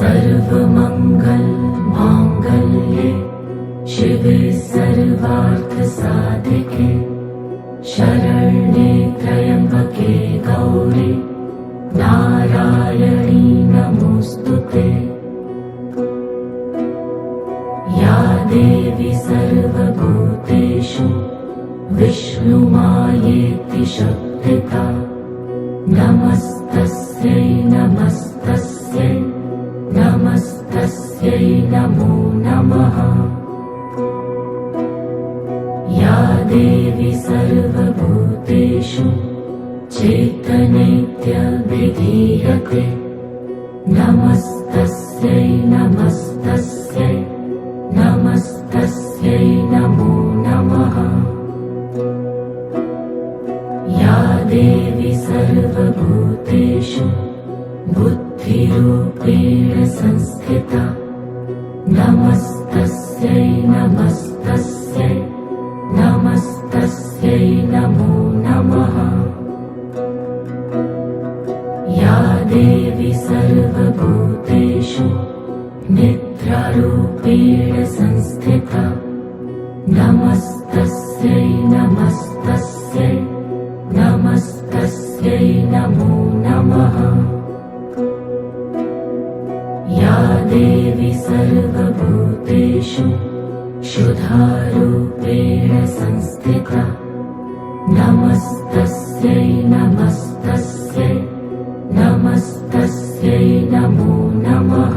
सर्वमंगल मांगल्ये शिवे सर्वार्थ साधिके शरण्ये त्र्यंबके गौरी नारायणी नमोस्तुते। या देवी सर्वभूतेषु विष्णुमायेति शक्तिता नमस्तस्यै नमस्तस्यै नमस्तस्यै नमो नमः। या देवी सर्वभूतेषु चैतन्येत्यभिधीयते नमस्तस्यै नमस्तस्यै नमस्तस्यै नमो नमः। या देवी सर्वभूतेषु बुद्धिरूपेण संस्थिता नमस्तस्यै नमस्तस्यै नमस्तस्यै नमो नमः। या देवी सर्वभूतेषु निद्रारूपेण संस्थिता नमस्तस्यै नमस्तस्यै नमस्तस्यै नमो नमः। या देवी सर्वभूतेषु क्षुधारूपेण संस्थिता नमस्तस्यै नमस्तस्यै नमस्तस्यै नमो नमः।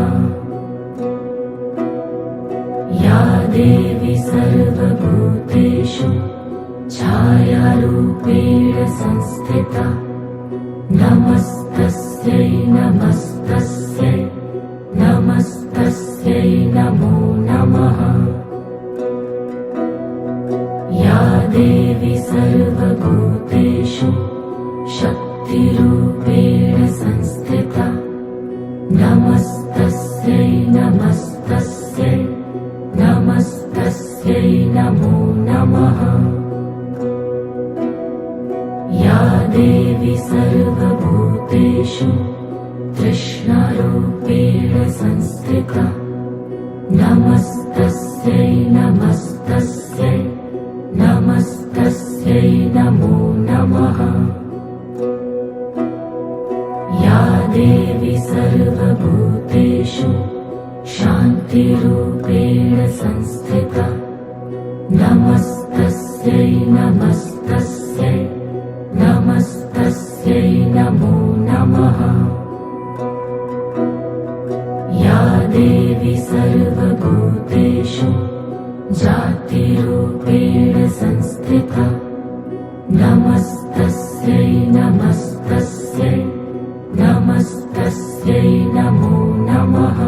या देवी सर्वभूतेषु छायारूपेण संस्थिता नमस्तस्यै नमस्तस्यै नमस्तस्यै नमो नमः। या देवी सर्वभूतेषु शक्तिरूपेण संस्थिता नमस्तस्यै नमस्तस्यै नमस्तस्यै नमो नमः। या देवी सर्वभूतेषु तृष्णारूपेण संस्थिता नमस्तस्यै नमस्तस्यै नमस्तस्यै नमो नमः। या देवी सर्वभूतेषु शान्तिरूपेण संस्थिता नमस्तस्यै नमस्तस्यै नमस्तस्यै नमो नमः। या देवी सर्वभूतेषु जातिरूपेण संस्थिता नमस्तस्यै नमस्तस्यै नमस्तस्यै नमो नमः।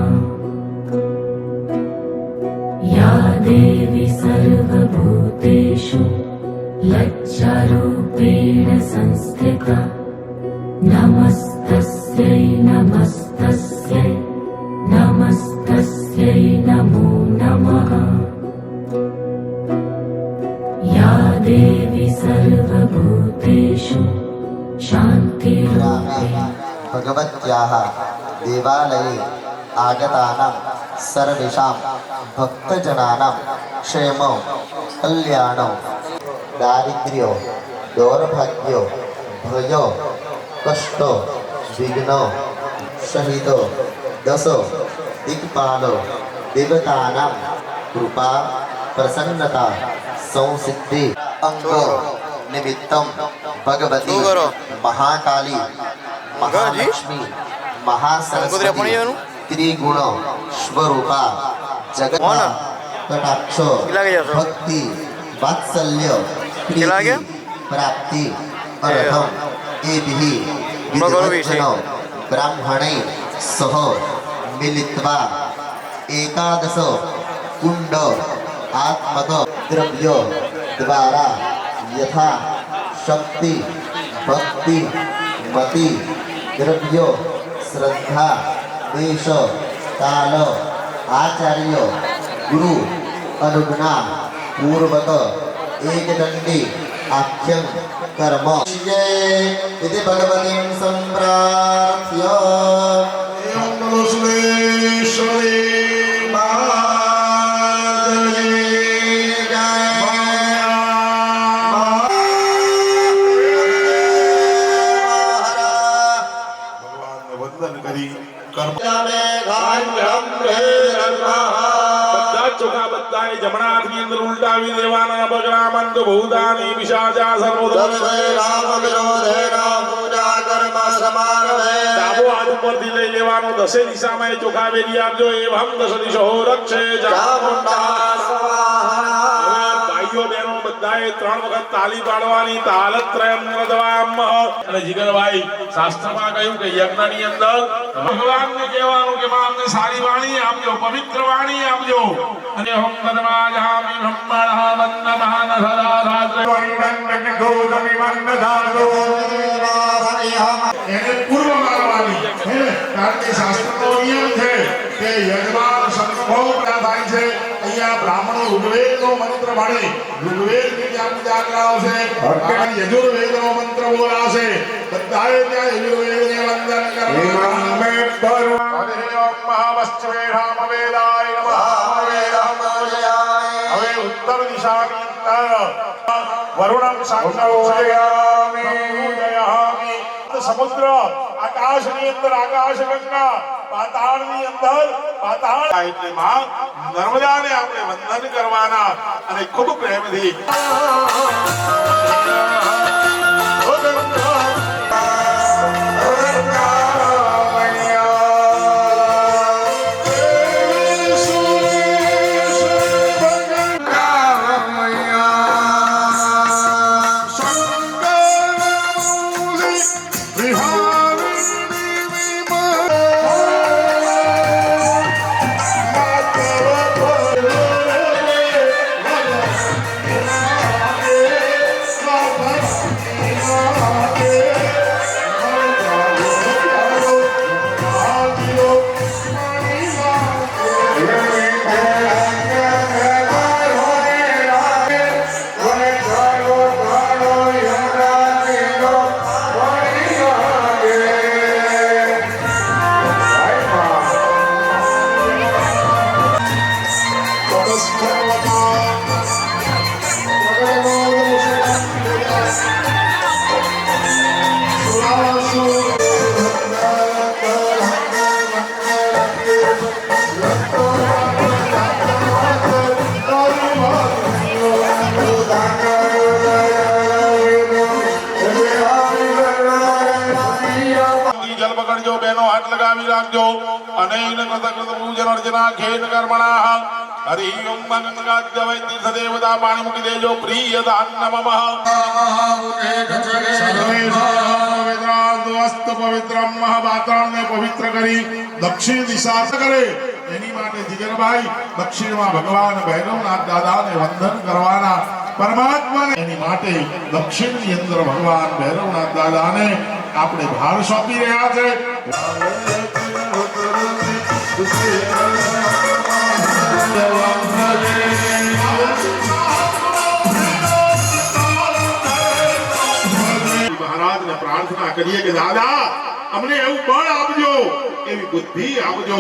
या देवी सर्वभूतेषु लज्जारूपेण संस्थिता नमस्तस्यै नमस्तस्यै नमस्तस्यै नमो नमः। या देवी सर्वभूतेषु शान्तिरूपेण भगवत्याः देवालये आगतानां सर्वेषां भक्तजनानां क्षेमो कल्याणो दारिद्र्यो दौर्भाग्यो भयो कष्टो विघ्नो शहीदो दशो दिक्पालो देवतानां कृपा प्रसन्नता संसिद्धि अंगो निमित्तं भगवती महाकाली महालक्ष्मी महासरस्वती त्रिगुण स्वरूपा जगन्नाथ कटाक्ष भक्ति वात्सल्य प्रीति प्राप्ति अर्थम एभिः विद्वज्जनो ब्राह्मणैः सह मिलित्वा एकादश कुंड आत्मक द्रव्य द्वारा यथा शक्ति भक्ति मति द्रव्य श्रद्धा देश काल आचार्य गुरु अनुज्ञा पूर्वक एकदंडी आख्यं कर्म इति भगवतीं संप्रार्थ्य બધા ચોખા બધા જમણા હાથની અંદર ઉલટાવી દેવાના બગડા મંદ ભૂતાની પિશાચા ડાબો હાથ ઉપરથી લઈ લેવાનો દસે દિશામાં એ ચોખા વેરી આપજો એવમ દશ દિશો રક્ષે ભાઈઓ બહેનો બધાએ 3 વખત તાલી પાડવાની તાલત્રયમ નદવામ અને જીગરભાઈ શાસ્ત્રમાં કહ્યું કે યજ્ઞની અંદર ભગવાનને કહેવાનું કે માં અમને સારી વાણી આપજો પવિત્ર વાણી આપજો અને હમ કદમાજામિ બ્રહ્મણઃ વન્નમહાન સદા રાત્રે વૈદંડ ગોદમિ વન્નધારો એને પૂર્વ માનવાની હે કારણ કે શાસ્ત્રનો નિયમ છે કે યજમાન સંભોગ ના થાય છે અહીંયા બ્રાહ્મણો ઋગ્વેદનો મંત્ર ભણે ઋગ્વેદની ત્યાં પૂજા કરાવશે યજુર્વેદનો મંત્ર બોલાશે બધાએ ત્યાં યજુર્વેદને વંદન કરવાનું હરે ઓમ મહાવસ્ત્રે રામ વેદાય નમઃ હવે ઉત્તર દિશાની અંદર વરુણં સાક્ષાત્કારયામિ સમુદ્ર આકાશની અંદર આકાશ ગંગા પાતાળની અંદર પાતાળ એટલે માં નર્મદાને આપણે વંદન કરવાના અને ખૂબ પ્રેમથી બેનો હાથ લગાવી રાખજો અને પૂજન અર્ચના ખેન કર્મણા હરિ ઓમ મંગલાદ્ય વૈતી સદેવતા પાણી મૂકી દેજો પ્રિય દાન નમઃ સર્વેદ્રાસ્ત પવિત્રમ મહાપાત્રને પવિત્ર કરી દક્ષિણ દિશા કરે એની માટે જીગરભાઈ દક્ષિણમાં ભગવાન ભૈરવનાથ દાદાને વંદન કરવાના પરમાત્માને એની માટે દક્ષિણની અંદર ભગવાન ભૈરવનાથ દાદાને આપણે ભાર સોંપી રહ્યા છે મહારાજને પ્રાર્થના કરીએ કે દાદા અમને એવું બળ આપજો એવી બુદ્ધિ આપજો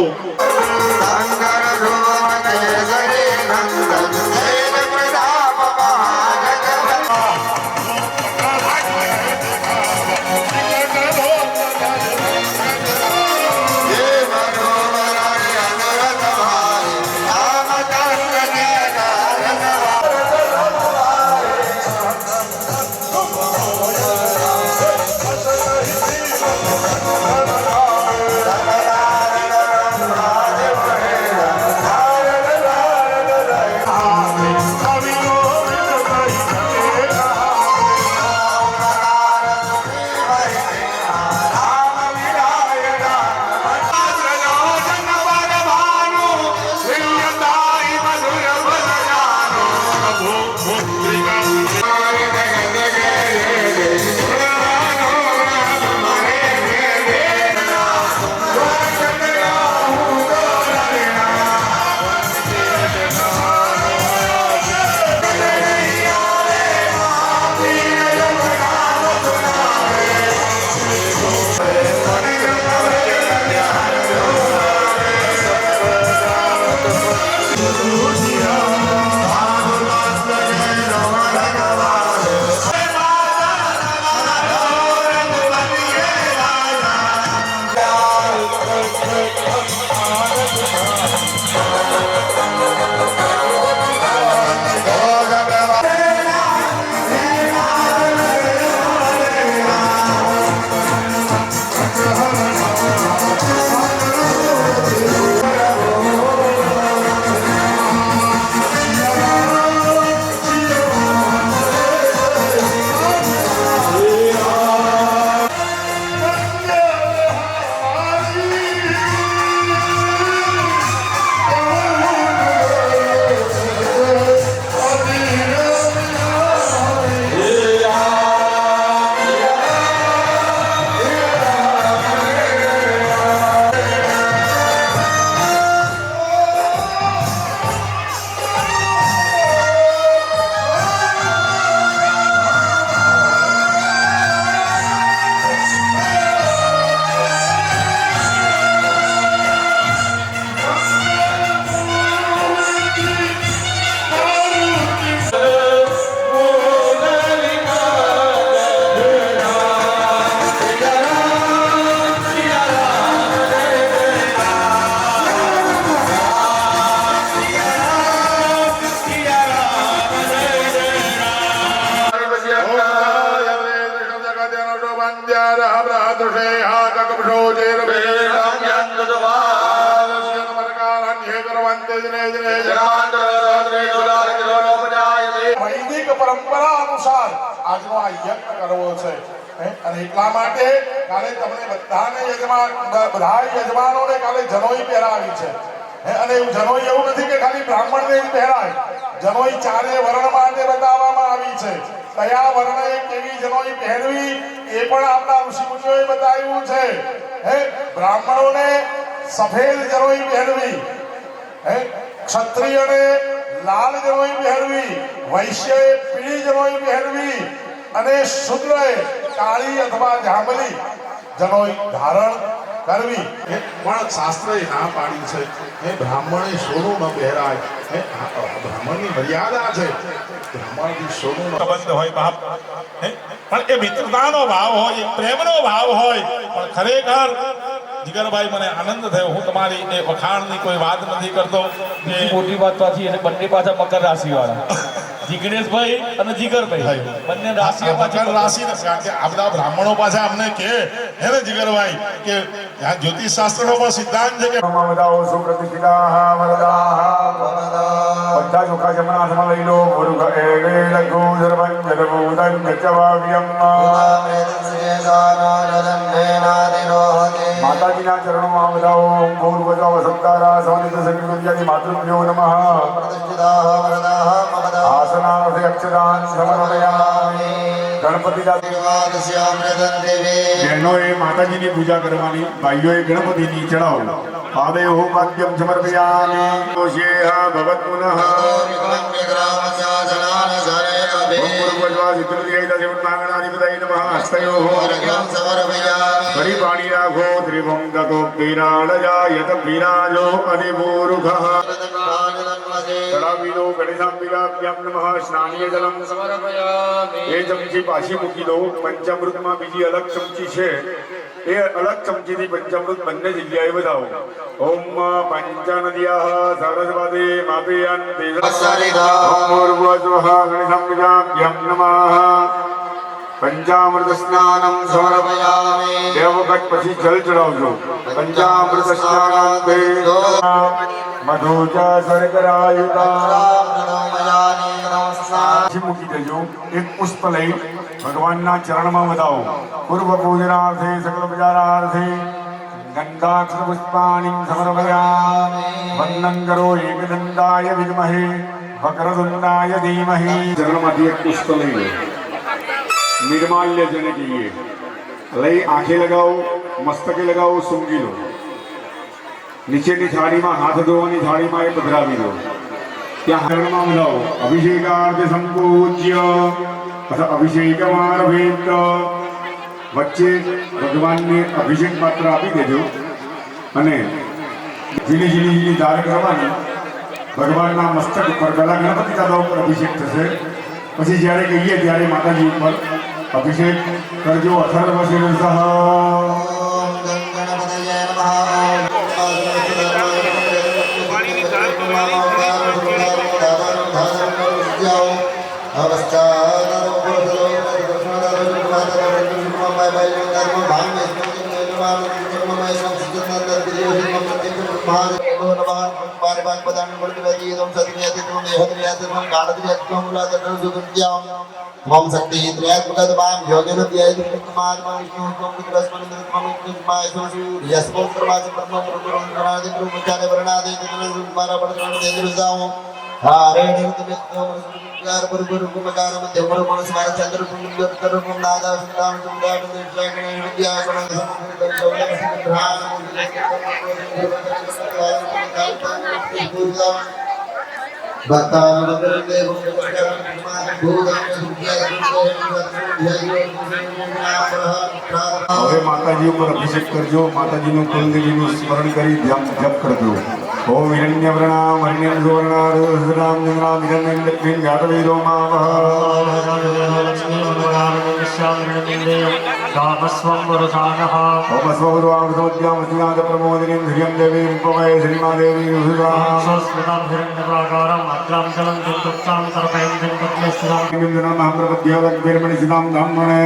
વૈદિક પરંપરા અનુસાર આજનો આ યજ્ઞ કરવો છે અને એટલા માટે કાલે તમને બધાને બધા યજમાનોને કાલે જનોઈ પહેરાવી છે અને એવું જનોઈ એવું નથી કે ખાલી બ્રાહ્મણને જ પહેરાય. જનોઈ ચારે વર્ણ માટે બતાવવામાં આવી છે. કયા વર્ણએ કેવી જનોઈ પહેરવી એ પણ આપણા ઋષિમુનિઓએ બતાવ્યું છે. બ્રાહ્મણોને સફેદ જનોઈ પહેરવી, ક્ષત્રિયોને લાલ જનોઈ પહેરવી, વૈશ્યએ પીળી જનોઈ પહેરવી અને શુદ્રએ કાળી અથવા જાંબલી જનોઈ ધારણ કરવી. પણ શાસ્ત્રએ ના પાડી છે એ બ્રાહ્મણે સોનું ન પહેરાય. બ્રાહ્મણની મર્યાદા છે, બ્રાહ્મણથી સોનું સંબંધ હોય બાપ, પણ એ મિત્રતાનો ભાવ હોય, પ્રેમનો ભાવ હોય. પણ ખરેખર જીગરભાઈ મને આનંદ થયો. હું તમારી એ વખાણની કોઈ વાત નથી કરતો. મોટી વાત પાછી એને બંને પાછા મકર રાશિ વાળા જીગ્નેશભાઈ અને જીગરભાઈ બંને રાશિ મકર રાશિ કારણ કે આ બધા બ્રાહ્મણો પાછા અમને કહે હે ને જીગરભાઈ કે આ જ્યોતિષ શાસ્ત્રનો પણ સિદ્ધાંત છે કે બધા ચોખા જમણા હાથમાં લઈ લો. માતાજીના ચરણોમાં વધાવો. ભૂર્વજા વસંતારા સવનિત સંગીત માતૃભ્યો નમઃ. આસનાર્થે અક્ષદાન સમર્પયામિ. ગણપતિ બહેનોએ માતાજીની પૂજા કરવાની, ભાઈઓએ ગણપતિની ચડાવો. પાદયો પાદ્યમ સમર્પયામિ. ભગત પુનઃ ફરી પાણી રાખો. ત્રિભંગ વિરાળજાયત વિરાજો અધિમૂર્ખ. ચડાવી દો. ગણેશાંબિકાભ્યામ નમઃ. સ્નાનીય જલમ સમર્પયામિ. એ ચમચી પાછી મૂકી દો. પંચામૃતમાં બીજી અલગ ચમચી છે, એ અલગ ચમચીથી પંચામૃત બંને જગ્યાએ વધાવો. ઓમ પંચનદ્યાઃ સરસ્વતી માપયન્તિ. ઓમ ભૂર્ભુવઃ ગણેશાંબિકાભ્યામ નમઃ. પંચામૃત સ્નાનમ સમર્પયામિ. બે વખત પછી જલ ચડાવજો. પંચામૃત સ્નાન મધુજા શર્કરાયુતા મૂકી દેજો. એક પુષ્પ લઈ ભગવાનના ચરણમાં વધાવો. પૂર્વ પૂજનાર્થે સકલ પૂજારાર્થે ગંધાક્ષર પુષ્પાણિ સમર્પયામિ. વંદન કરો એકદંતાય વિદ્મહે વક્રતુંડાય ધીમહિ. ચરણમાંથી એક પુષ્પ લઈ લો. निर्माल्य जने चाहिए लई आंखें लगाओ, मस्तके लगाओ, सूंघी लो. નીચેની થાળીમાં હાથ ધોવાની થાળીમાં એ પધરાવી દો. ત્યાં હરણમાં ઉલાવો. અભિષેકાર્થ સંપૂજ્ય અથવા અભિષેકમારભેત. વચ્ચે ભગવાનને અભિષેક પાત્ર આપી દેજો અને ઝીલી ઝીલી ધાર કરવાની. ભગવાનના મસ્તક ઉપર પહેલા ગણપતિ દાદા ઉપર અભિષેક થશે. પછી જ્યારે કહીએ ત્યારે માતાજી ઉપર અભિષેક કરજો. અથર્વ શિરસઃ महादेवो नमः पारिभाग पदान गुणविवेदीयं सत्यादित्वं यहत्यादित्वं गाणत्यादित्वं मूलादर्शुद्याम् ओम शक्ति त्रयात्मकत्वां योगिनद्यायित्वमात्मा विष्णुत्वं पुत्रस्मरन्द्रत्वं विष्णुमाय यस्मों सर्वासि ब्रह्मं गुरुं गणादि ब्रह्मचार्य वर्णादि तिरुमारा पडत्रादेन्द्रजाओ हारेण तुमित्वं सुकार गुरुकुमकार मध्यमरुण स्मार चंद्र पुण्यतरुं नादा सुदां सुदां देशागणे विद्या गुणं હવે માતાજી ઉપર અભિષેક કરજો માતાજીનું કુલદેવીનું સ્મરણ કરી ધ્યાન જપ કરજો ઓમ હિરણ્યવર્ણામ હરિણ્યં સુવર્ણામ ચંદ્રામ હિરણ્યં લક્ષ્મીં જાતવેદો ઓમસ્વરુદ્યામસ્યાદ પ્રમોદિનીં ધ્રિયં દેવીં પવય શ્રીમાદેવી ધામ ધામણે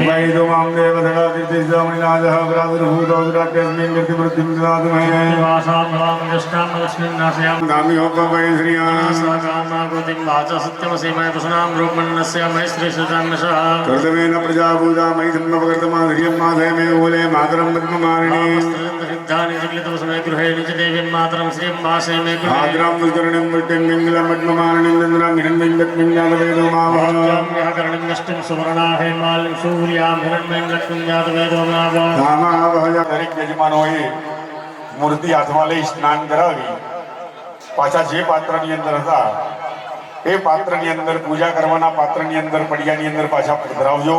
वैदोमां देवदगादिर्दिजामनिनादः प्रादुर्भूतो विराट्यस्मिन् निर्तिवृत्तिं ददातुमहे गामिहोपवै कर्तवेन प्रजाभूता मयि जन्मपकर्तमा धियं माधय मे मूले मातरं पद्ममालिनी आद्रां दुष्कर्णिं मृत्युं मिङ्गलं पद्ममालिनीं चन्द्रां हिरण्यं लक्ष्मीं जातवेदो मावः દરેક યજમાનોએ મૂર્તિ હાથમાં લઈ સ્નાન કરાવી પાછા જે પાત્રની અંદર હતા એ પાત્રની અંદર પૂજા કરવાના પાત્રની અંદર પડિયાની અંદર પાછા પધરાવજો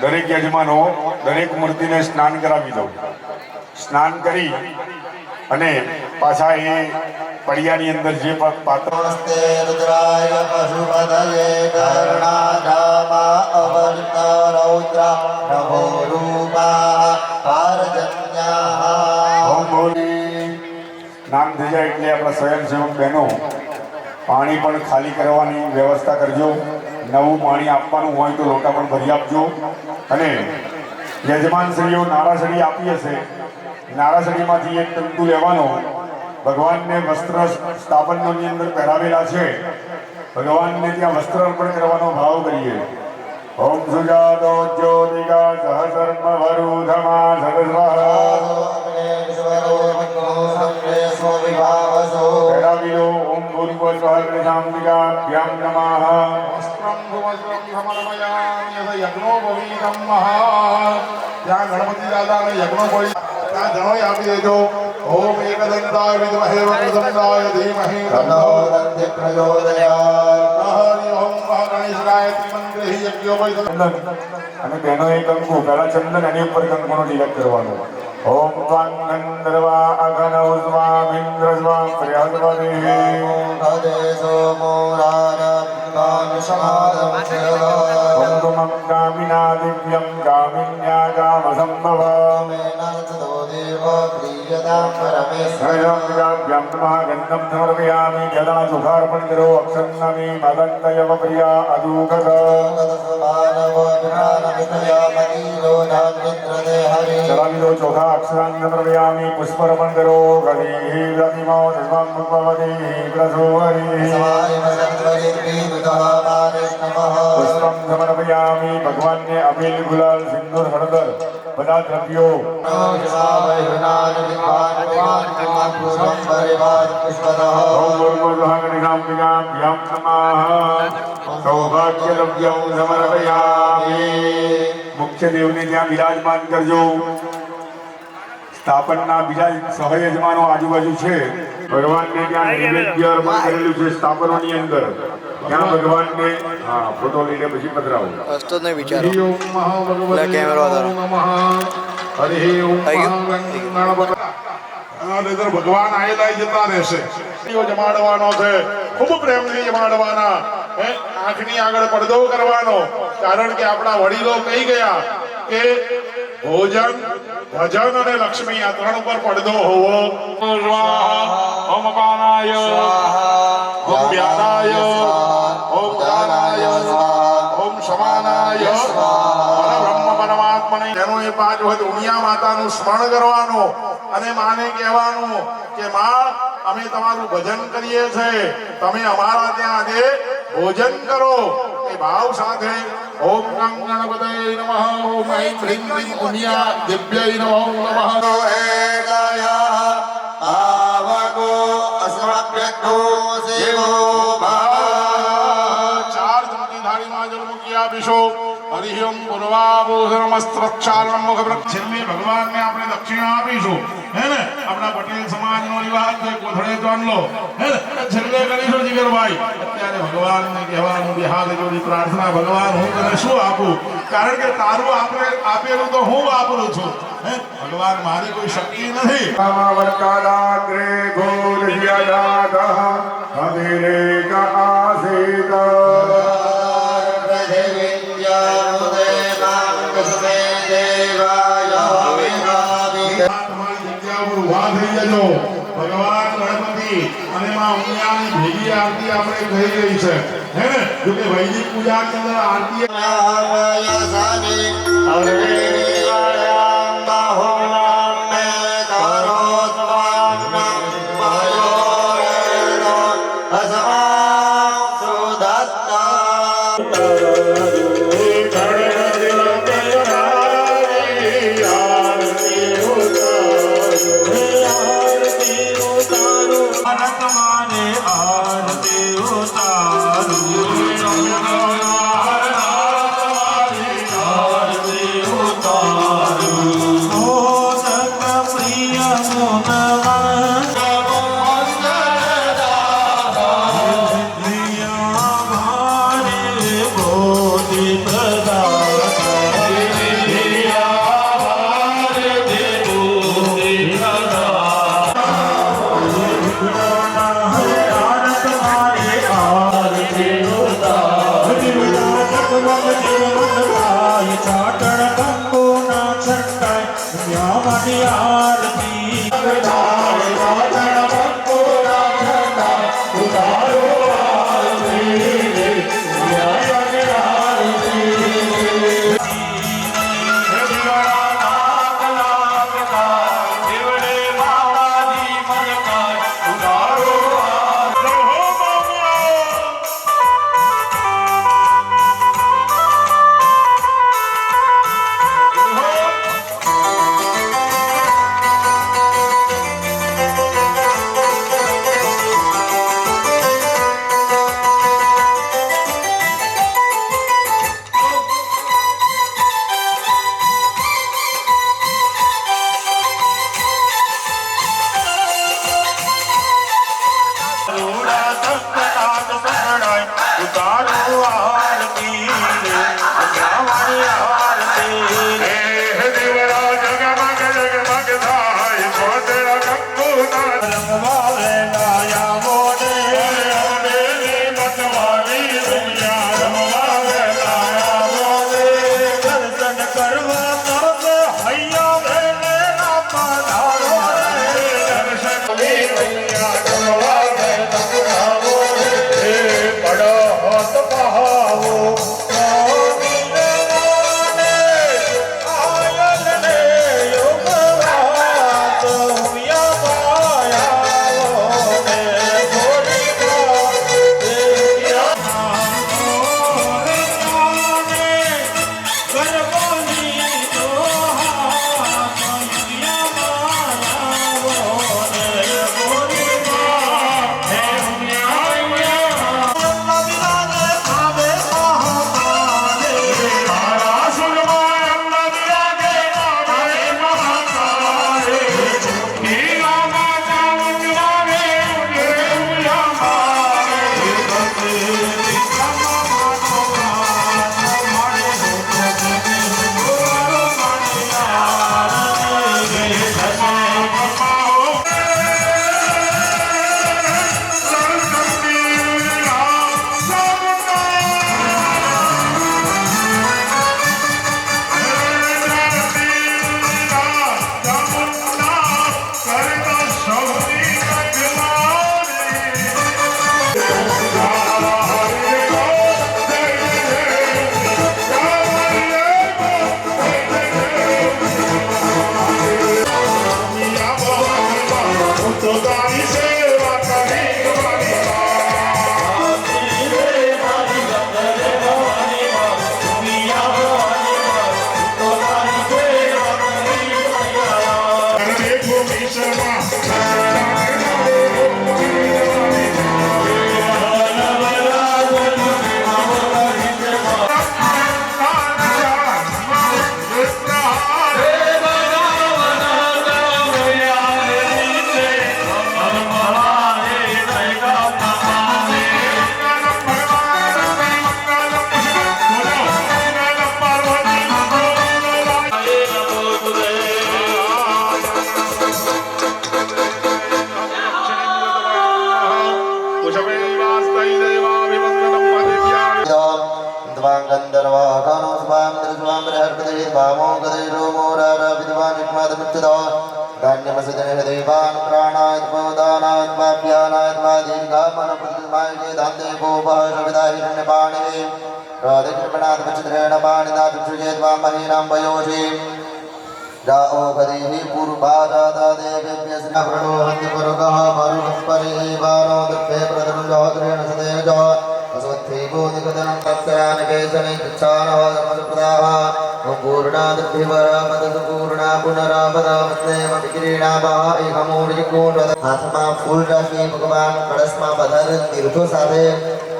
દરેક યજમાનો દરેક મૂર્તિને સ્નાન કરાવી દો સ્નાન કરી અને પાછા એ પડિયાની અંદર જે પાત્ર નમસ્તે રુદ્રાય પશુપતયે કર્ણાધામા અવર્તા રૌદ્રા નભો રૂપા પારજન્યા ઓમ બોલી નામ થઈ જાય એટલે આપણા સ્વયંસેવક બહેનો પાણી પણ ખાલી કરવાની વ્યવસ્થા કરજો નવું પાણી આપવાનું હોય તો લોટા પણ ભરી આપજો અને યજમાનશ્રીઓ નારાસડી આપી હશે નારાસડીમાંથી એક તંતુ લેવાનો ભગવાનને વસ્ત્ર સ્થાપનની અંદર પહેરાવેલા છે ભગવાનને ત્યાં વસ્ત્ર અર્પણ કરવાનો ભાવ કરીએ ઓમ સુજાતો જ્યોતિકા સહસર્મ વરુધમા પહેરાવી લો ઓમ ભૂર્ભુવ સ્વઃ ગણેશાંબિકાભ્યામ નમઃ ત્યાં ગણપતિ દાદાને યજ્ઞ કોઈ ત્યાં જણોય આપી દેજો ઓમ એકદંતાય વિદ્મહે વક્રતુંડાય ધીમહિ તન્નો દંતિ પ્રચોદયાત હરિ ઓમ ગણેશાય ત્રિમંત્રિ યજ્ઞોપૈ ચંદન અને તેનો એક કંકુ પહેલા ચંદન એની ઉપર કંકુનો તિલક કરવાનો ઓમ ત્વાં ગંધર્વા અઘનૌ સ્વામિન્દ્ર સ્વામ પ્રયાસપતિ ભદેશો મોરારબ્ધાન સમાદમ ઓમ કામિના દિવ્યમ કામિન્યા કામસંભવ ભ્યામ નમઃ ગંધમ સમર્પયામિ જલા સુખાર્પણ કરો અક્ષન્નમી મદંતયવ પ્રિયા અદુગત ચલાવી દો ચોખા અક્ષરાંગ સમર્પયામિ પુષ્પર્પણ કરો ગદી રતિમો ધર્મં ભગવતી પ્રસોહરી પુષ્પમ સમર્પયામિ ભગવાનને અબીલ ગુલાલ સિંદૂર હળદર બધા દ્રવ્યો ઓમ ગણેશાંબિકાભ્યામ નમઃ સૌભાગ્યદ્રવ્યં સમર્પયામિ મુખ્ય દેવને ત્યાં બિરાજમાન કરજો સ્થાપનના બીજા સહયજમાનો આજુબાજુ છે ભગવાનને ત્યાં નૈવેદ્ય અર્પણ કરેલું છે સ્થાપનોની અંદર ત્યાં ભગવાનને હા ફોટો લઈને પછી પધરાવો હરિ ઓમ મહાભગવતે નમઃ હરિ ઓમ ગણપતિ અંદર ભગવાન આયેલા જતા રહેશે જમાડવાનો છે ખૂબ પ્રેમથી જમાડવાના આંખની આગળ પડદો કરવાનો કારણ કે આપણા વડીલો કહી ગયા કે ભોજન ભજન અને લક્ષ્મી આ ત્રણ ઉપર પડદો હોવો ઓમ પાનાય ઓમ વ્યાનાય ઓમ દાનાય ઓમ સમાનાય પણ એનો એ 5 વખત ઉમિયા માતાનું સ્મરણ કરવાનું અને માને કહેવાનું કે માં અમે તમારું ભજન કરીએ છીએ, તમે અમારા ત્યાં આજે ભોજન કરો એ ભાવ સાથે ઓમ ગમ ગણપતये નમઃ, ઓમ ऐं ह्रीं क्लीं उमिया दिव्यै नमो नमः। એકાયા આવકો અસ્મભ્યગ્નો સેવો ભવ 4 ચમચી થાળીમાં જળ મૂકી આપીશું। હરિ ઓમ પૂર્વાભૂષણમસ્ત્રક્ષાલન મુખપ્રક્ષ છેલ્લી ભગવાનને આપણે દક્ષિણા આપીશું, હે ને? આપણા પટેલ સમાજનો રિવાજ છે કોથળે ચાંદલો, હે ને? છેલ્લે કરીશું જીગરભાઈ। અત્યારે ભગવાનને કહેવાનું કે હાથ જોડી પ્રાર્થના, ભગવાન હું તને શું આપું, કારણ કે તારું આપણે આપેલું તો હું વાપરું છું, હે ભગવાન મારી કોઈ શક્તિ નથી। वर्तादाग्रे घोरयदातः हविरेक आसीत તમારી જગ્યા ઉપર ઊભા થઈ જજો। ભગવાન ગણપતિ અને માં ઉમિયાની ભેગી આરતી આપણે થઈ રહી છે, હે ને? જો કે વૈદિક પૂજાની અંદર આરતી स्वाम्बरहर्पदे भामो गदे रोमो रारा विद्वान् युग्मादमुच्यतो धान्यमसदने देवान् प्राणात् बोधानात् पाप्यानात् वा दीर्घामनप्रतिमाये दान्ते गोपः सविता हिरण्यपाणे राधिकृपणात् वचित्रेण पाणिना चक्षुषेत् वा महीनां वयोषि जाओ गदेहि पूर्वाजाता देवेभ्यः श्रीवृणो हन्ति पुरुगः मरुगस्परिवानो दत्ते प्रदनुजोत्रेण सदेज अस्वत्थैवो निगदनं तत्सयानिकेशने तुच्छानः धर्मसप्रदाः ॐ पूर्णादभिवरामदसुपूर्णा पुनरापदामस्नेम विक्रीणावः एकमूर्जिकोण्ड हाथमा फूल રાખી ભગવાન કળશમાં પધારે તીર્થો સાથે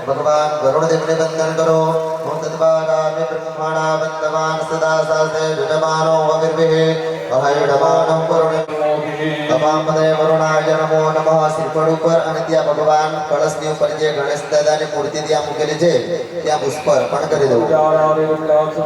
ભગવાન ગરુડદેવને વંદન કરો ઓમ તદ્વારામે બ્રહ્મણા વંદવાન સદા સાસે જજમાનો અવિર્ભિઃ અહૈડમાનં વરુણે તપામદે વરુણાય નમો નમઃ શ્રીફળ ઉપર અને ત્યાં ભગવાન કળશની ઉપર જે ગણેશ દાદાની મૂર્તિ ત્યાં મૂકેલી છે ત્યાં પુષ્પ અર્પણ કરી દઉં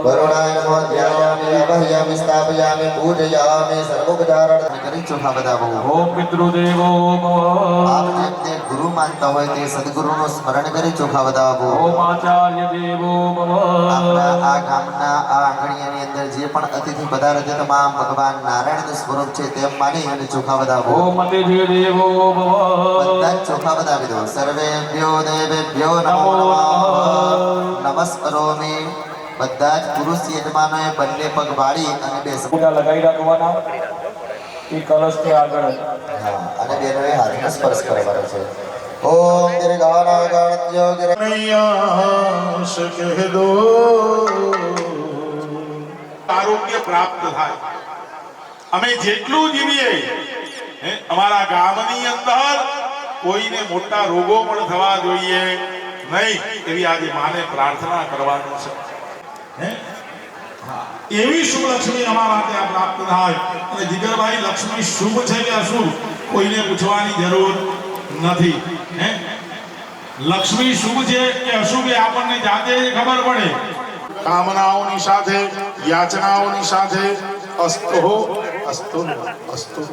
વરુણાય નમઃ ધ્યાયામિ અવહ્યામિ સ્થાપયામિ પૂજયામિ સર્વોપચારાર્થ કરી ચોખા બતાવો ઓમ પિતૃદેવો ભવ આપ જેમને ગુરુ માનતા હોય તે સદગુરુનું સ્મરણ કરી ચોખા બતાવો ઓમ આચાર્ય દેવો ભવ આપણા આ ગામના આ આંગણિયાની અંદર જે પણ અતિથિ પધારે છે તમામ ભગવાન નારાયણનું સ્વરૂપ છે તેમ માની અને ચોખા બતાવો ઓમ અતિથિ દેવો ભવ બધા જ ચોખા બતાવી દો સર્વેભ્યો દેવેભ્યો નમો નમઃ નમસ્કરોમિ બધા જ પુરુષ યજમાનોએ બંને પગ વાળી અને બેસવું ફોટા લગાવી રાખવાના એ કલશથી આગળ હા અને બેનોએ હાથનો સ્પર્શ કરવાનો છે ઓમ દીર્ઘાનાગણત્યો આરોગ્ય પ્રાપ્ત થાય અમે જેટલું જીવીએ અમારા ગામની અંદર કોઈને મોટા રોગો પણ થવા જોઈએ નહીં એવી આજે માને પ્રાર્થના કરવાનું છે એવી શુભ લક્ષ્મી અમારા ત્યાં પ્રાપ્ત થાય અને જીગરભાઈ લક્ષ્મી શુભ છે કે અશુભ કોઈને પૂછવાની જરૂર નથી લક્ષ્મી શુભ છે કે અશુભ એ આપણને જાતે જ ખબર પડે કામનાઓની સાથે યાચનાઓની સાથે અસ્તુ અસ્તુ અસ્તુ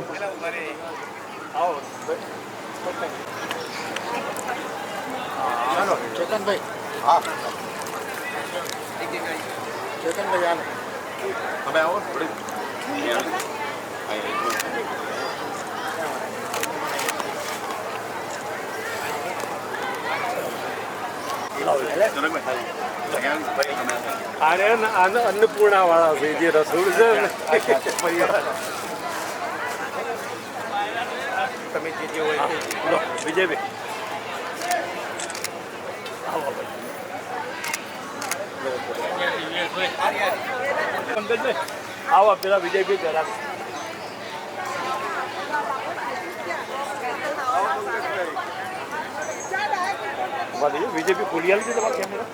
ચેતનભાઈ હા ચેતનભાઈ આને તમે આવો અન્નપૂર્ણા વાળા છે જે રસોડ છે પરિવાર તમે જે હોય વિજયભાઈ આવો પેલા વિજયભાઈ જરા વિજયભાઈ ખોલી આવી છે તમારા કેમેરા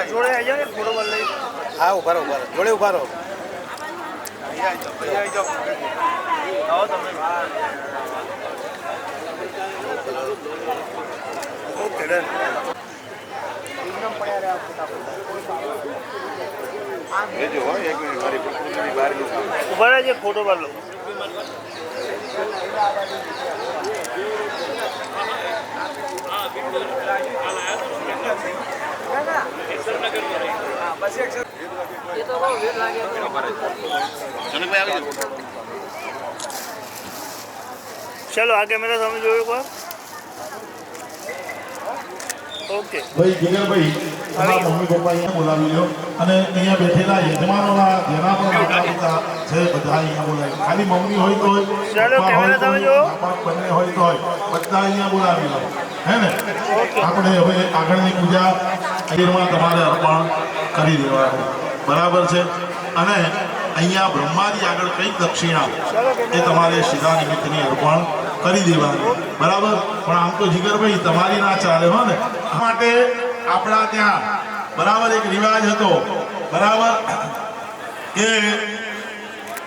જોડે આવી જાઓ ને ફોટો લઈ હા ઉભા રહો જોડે ઉભા રહો આવી જાઓ આવો તમે ઓકે ડન ઉભા રહેજે ફોટો પાડ લો ચલો આ કેમેરા સામે જોયો કો ઓકે ભાઈ જીગરભાઈ તમારા મમ્મી પપ્પા અહીંયા બોલાવી લો અને અહીંયા બેઠેલા યજમાનોના જેના પણ માતા પિતા છે બધા અહીંયા બોલાવી ખાલી મમ્મી હોય તો ચાલો કેમેરા સામે જો બંને હોય તો બધા અહીંયા બોલાવી લો હે ને આપણે હવે આગળની પૂજા મંદિરમાં તમારે અર્પણ કરી દેવાનું બરાબર છે અને અહીંયા બ્રહ્માજી આગળ કઈ દક્ષિણા એ તમારે સીધા નિમિત્તની અર્પણ કરી દેવાનું બરાબર પણ આમ તો જીગરભાઈ તમારી ના ચાલે હો ને માટે આપણા ત્યાં બરાબર એક રિવાજ હતો બરાબર કે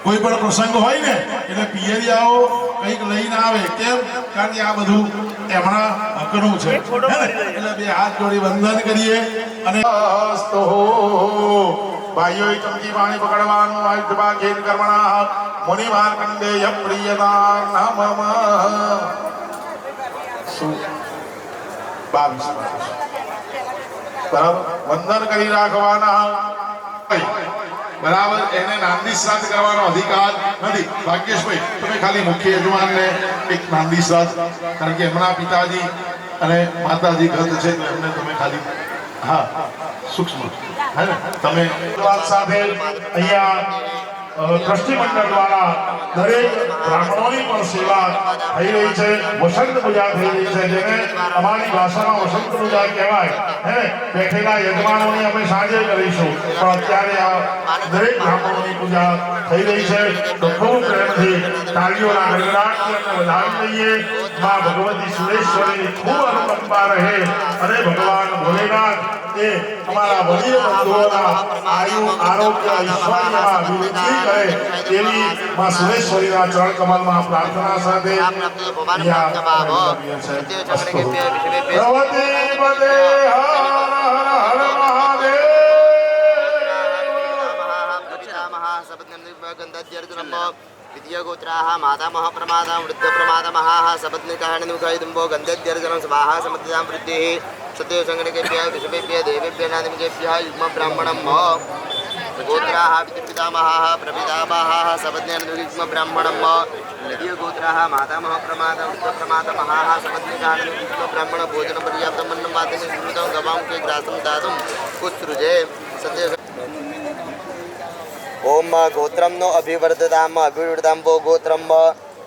કોઈ પણ પ્રસંગ હોય ને એટલે પિયરિયાઓ કંઈક લઈને આવે કેમ કારણ કે આ બધું એમના હકનું છે એટલે બે હાથ જોડી વંદન કરીએ અને ભાઈઓ ચમકી પાણી પકડવાનું આયુધ ભાગ્યેન કર્મણા મુનિ માર્કંડેય પ્રિયતા નમઃ બરાબર વંદન કરી રાખવાના બરાબર એને નાંદી શ્રાદ્ધ કરવાનો અધિકાર નથી. ભાગ્યેશભાઈ તમે ખાલી મુખ્ય યજમાનને એક નાંદી શ્રાદ્ધ કારણ કે એમના પિતાજી અને માતાજી ગત છે તો એમને તમે ખાલી હા સૂક્ષ્મ હે ને તમે વાત સાથે અહીંયા ટ્રસ્ટી મંડળ દ્વારા દરેક બ્રાહ્મણોની પણ સેવા થઈ રહી છે. વસંત પૂજા થઈ રહી છે જેને અમારી ભાષામાં વસંત પૂજા કહેવાય. હે બેઠેલા યજમાનોની અમે સાંજે કરીશું પણ અત્યારે આ દરેક બ્રાહ્મણોની પૂજા થઈ રહી છે. તો ખૂબ પ્રેમથી તાળીઓના ગણગણાટથી અમે વધાવી લઈએ. માં ભગવતી સુરેશ્વરીની ખૂબ અનુકંપા રહે અને ભગવાન ભોલેનાથ એ અમારા વડીલ બંધુઓના આયુ આરોગ્ય ઐશ્વર્યમાં વૃદ્ધિ કરે એવી માં સુરેશ્વરીના ચરણ કમલમાં પ્રાર્થના સાથે ભગવતી પદે હર હર મહાદેવ. વિદ્યાગોત્રાઃ માતામહ પ્રમાદા વૃદ્ધ પ્રમાદમહાઃ સપત્નિકાહણિમુખૈદુંભો ગંધદ્યર્જनं સ્વાહા સમત્યાં વૃદ્ધિः સત્ય સંગણકેભ્યઃ વિષમેભ્યઃ દેવેભ્યઃ નાદિમકેભ્યઃ યુગ્મ બ્રાહ્મણં ગોત્રાઃ પિતૃપિતામહાઃ પ્રપિતામહાઃ સપત્ન્યનુયુગ્મ બ્રાહ્મણં નદીયગોત્રાઃ માતામહ પ્રમાદા વૃદ્ધ પ્રમાદમહાઃ સપત્નિકાહણિમુખૈદુંભો બ્રાહ્મણ ભોજન પર્યાપ્તમ અન્નમ માતને સ્મૃતં ગવાં કે ગ્રાસં દાતું કુસૃજે સત્ય. ઓમ ગોત્રમનો અભિવર્ધતામ અભિવર્ધતામ વો ગોત્રમ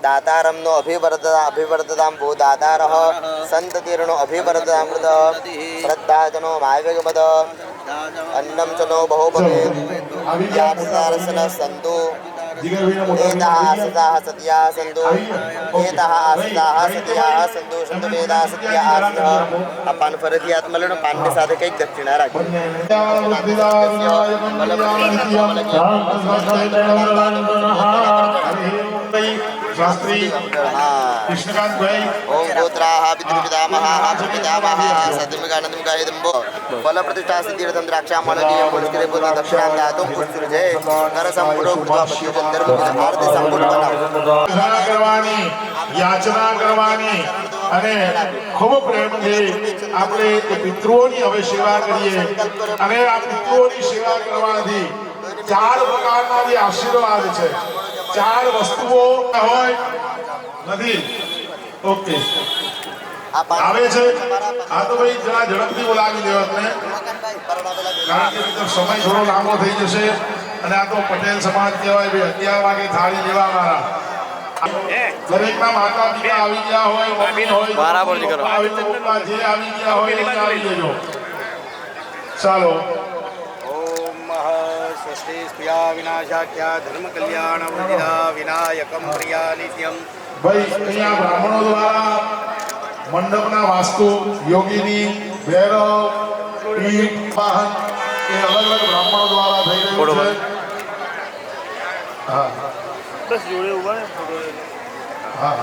દાતારમનો અભિવર્ધતામ વો દાતારઃ સંતતિર્નો અભિવર્ધતામ મૃત શ્રદ્ધાજનો માયવેગપદ અન્નમ ચ નો બહો ભવેત યાત્સારસન સંતુ એતાઃ આસતાઃ સત્યાઃ સંતુ એતાઃ આસતાઃ સત્યાઃ સંતુ સંતવેદાઃ સત્યાઃ આસતઃ. અપાન ફરીથી આત્મલણ પાનની સાથે કંઈક દક્ષિણા રાખી શાસ્ત્રી કૃષ્ણકાંતભાઈ. ઓમ ગોત્રાઃ પિતૃપિતામહાઃ પ્રપિતામહાઃ સત્યમિકાનંદમિકાયદંભો ફલ પ્રતિષ્ઠા સિદ્ધિર્થમ દ્રાક્ષામણનીયમ પુરસ્કરે પુત્ર દક્ષિણાં દાતું પુષ્કૃજે કરસંપુરો કૃત્વા પત્યુચંદ્રમ આરતી સંપૂર્ણ કરવાની યાચના કરવાની અને ખૂબ પ્રેમથી આપણે પિતૃઓની હવે સેવા કરીએ અને આ પિતૃઓની સેવા કરવાથી 4 પ્રકારના જે આશીર્વાદ છે 4 વસ્તુઓ હોય નથી. ઓકે આવે છે આ તો ભાઈ જરા ઝડપથી બોલાવી દેવો તમને કારણ કે મિત્રો સમય થોડો લાંબો થઈ જશે અને આ તો પટેલ સમાજ કહેવાય ભાઈ 11 વાગે થાળી લેવા વાળા દરેકના માતા પિતા આવી ગયા હોય મમ્મી હોય બરાબર જે આવી ગયા હોય એ આવી જજો. ચાલો. स्वस्ति स्त्रिया विनाशाख्या धर्म कल्याण वृद्धिदा विनायकम प्रिया नित्यम. ભાઈ અહીંયા બ્રાહ્મણો દ્વારા મંડપના વાસ્તુ યોગીની ભૈરવ પીઠ વાહન એ અલગ અલગ બ્રાહ્મણો દ્વારા થઈ રહ્યું છે. હા બસ જોડે ઉભા હા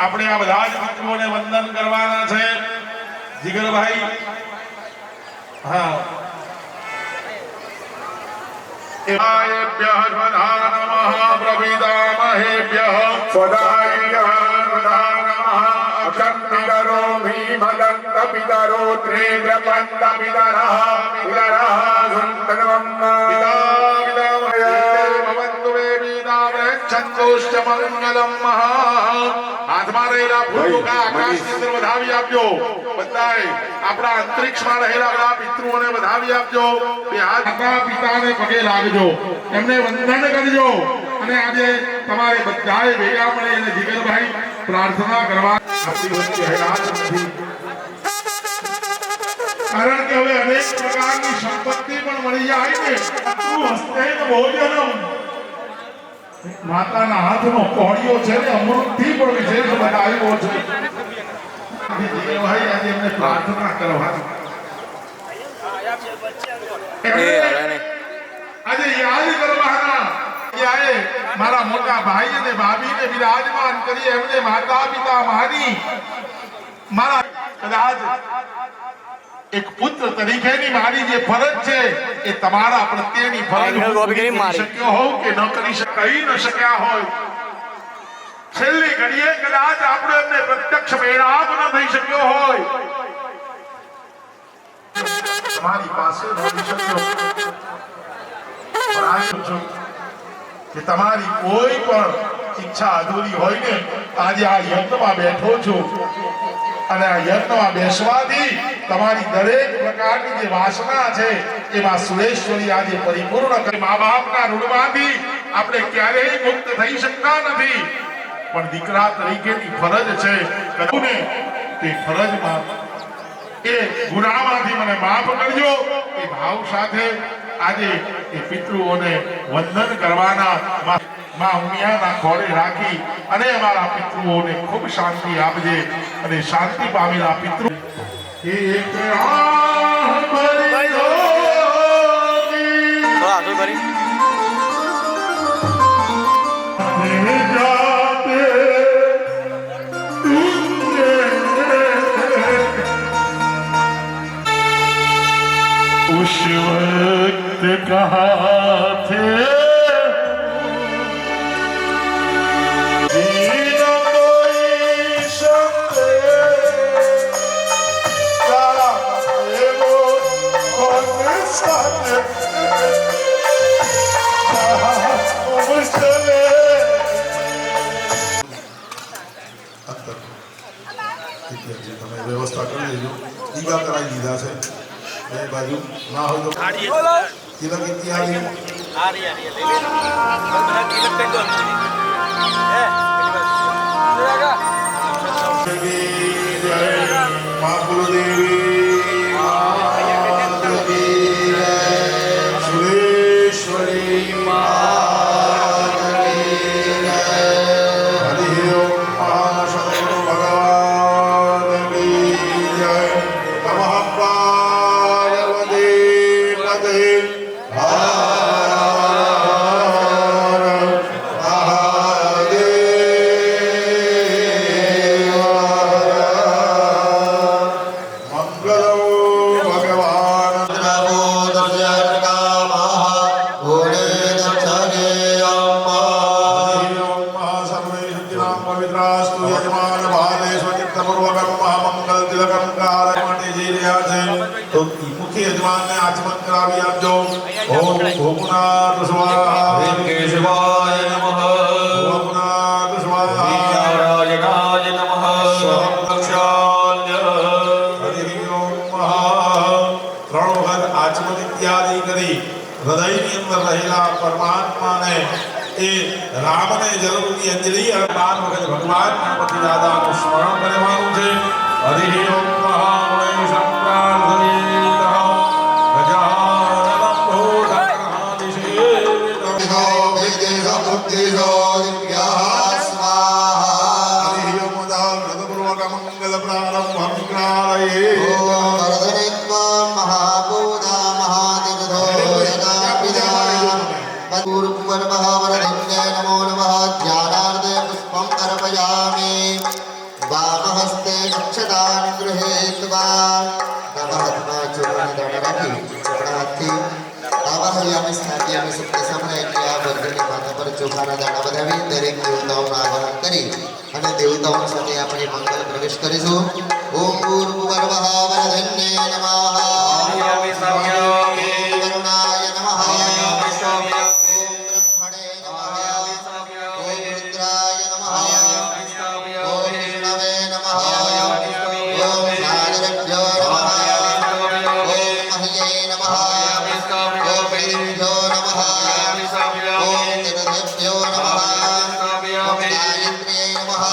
આપણે આ બધા જ મિત્રોને વંદન કરવાના છે. જીગરભાઈ હા એવાયેભ્યઃ સ્વધા નમઃ પ્રપિતામહેભ્યઃ स्वदाय्यः स्वधा नमः अक्षन्तिकरोमि मदन्तपितरो त्रिग्रपन्तपितरः पितरः सुन्दरम् ભવન્તુ મે પિતામહેચ્છન્તુશ્ચ મંગલમ મહા. હાથમાં રહેલા ફૂલકા આકાશની અંદર વધાવી આપજો. બધાય આપણા અંતરિક્ષમાં રહેલા બધા પિતૃઓને વધાવી આપજો. કે માતા પિતાને પગે લાગજો એમને વંદન કરજો અને આજે તમારે બધાએ ભેગા મળી અને જીગરભાઈ પ્રાર્થના કરવા આપણી વચ્ચે હેરાન નથી કારણ કે હવે અનેક પ્રકારની સંપત્તિ પણ મળી જાય ને તું હસ્તેન ભોજનમ માતાના હાથનો કોળિયો છે ને અમૃતથી પણ વિશેષ બનાવ્યો છે. ભાઈ આજે એમને પ્રાર્થના કરવાની આજે યાદ કરવાના આએ મારા મોટા ભાઈ અને ભાભીને વિરાજમાન કરી એમને માતા પિતા મારી મારા કદાચ એક પુત્ર તરીકેની મારી જે ફરજ છે એ તમારા પ્રત્યેની ફરજ હું પૂરી કરી શક્યો હોઉં કે ન કરી કહી ન શક્યા હોય, છેલ્લી ઘડીએ કદાચ આપણે એમને પ્રત્યક્ષ મેળાપ ન થઈ શક્યો હોય, તમારી પાસે રહી શક્યો, પણ આવ્યો છું કે તમારી કોઈ પણ ઈચ્છા અધૂરી હોય ને, આજે આ યજ્ઞમાં બેઠો છું અને આ યજ્ઞમાં બેસવાથી તમારી દરેક પ્રકારની જે વાસના છે એમાં સુરેશ્વરી આજે પરિપૂર્ણ કરી. મા બાપના ઋણમાંથી આપણે ક્યારેય મુક્ત થઈ શકતા નથી, પણ દીકરા તરીકેની ફરજ છે ને તે ફરજમાં એ ગુનામાંથી મને માફ કરજો એ ભાવ સાથે આજે એ પિતૃઓને વંદન કરવાના માં ઉમિયાના ખોળે રાખી અને અમારા પિતૃઓને ખૂબ શાંતિ આપજે અને શાંતિ પામેલા પિતૃ उस वक्त कहा थे व्यवस्था कर लीजिए, टीका कराई दीदा से बाजू ना हो तो तिलक इत्यादि माँ कुलदेवी सुरेश्वरी मुख्य यजमान ने आचमन करावी आपजो। ओम भूमनाथ स्वाहा, केशवाय नमः, भूमनाथ स्वाहा, नारायणाय नमः, सर्वक्षाल्य हरि ओम महा। त्रण वखत आचमन इत्यादि करी हृदयनी अंदर रहेला परमात्मा ने ए राम ने जरूरी अंजलि और 12 वखत भगवान गणपति दादा નું સ્મરણ કરવાનું છે। હરિ ઓમ મહા ચોખાના દાણા વધાવી દરેક દેવતાઓનું આવાહન કરી અને દેવતાઓ સાથે આપણે મંગલ પ્રવેશ કરીશું। ઓમ ભૂર્ભુવઃ વરધન્યે નમઃ, ઓમ કરુણાય નમઃ, ઓમ બ્રહ્મણે નમઃ, ઓમ રુદ્રાય નમઃ, ઓમ વિષ્ણવે નમઃ, ઓમ નારદભ્યો નમઃ, ઓમ મહ્યે નમઃ, ઓમ બ્રહ્મભ્યો નમઃ, ओम निर्देव्यो नमः, ओम गायत्र्यै नमः,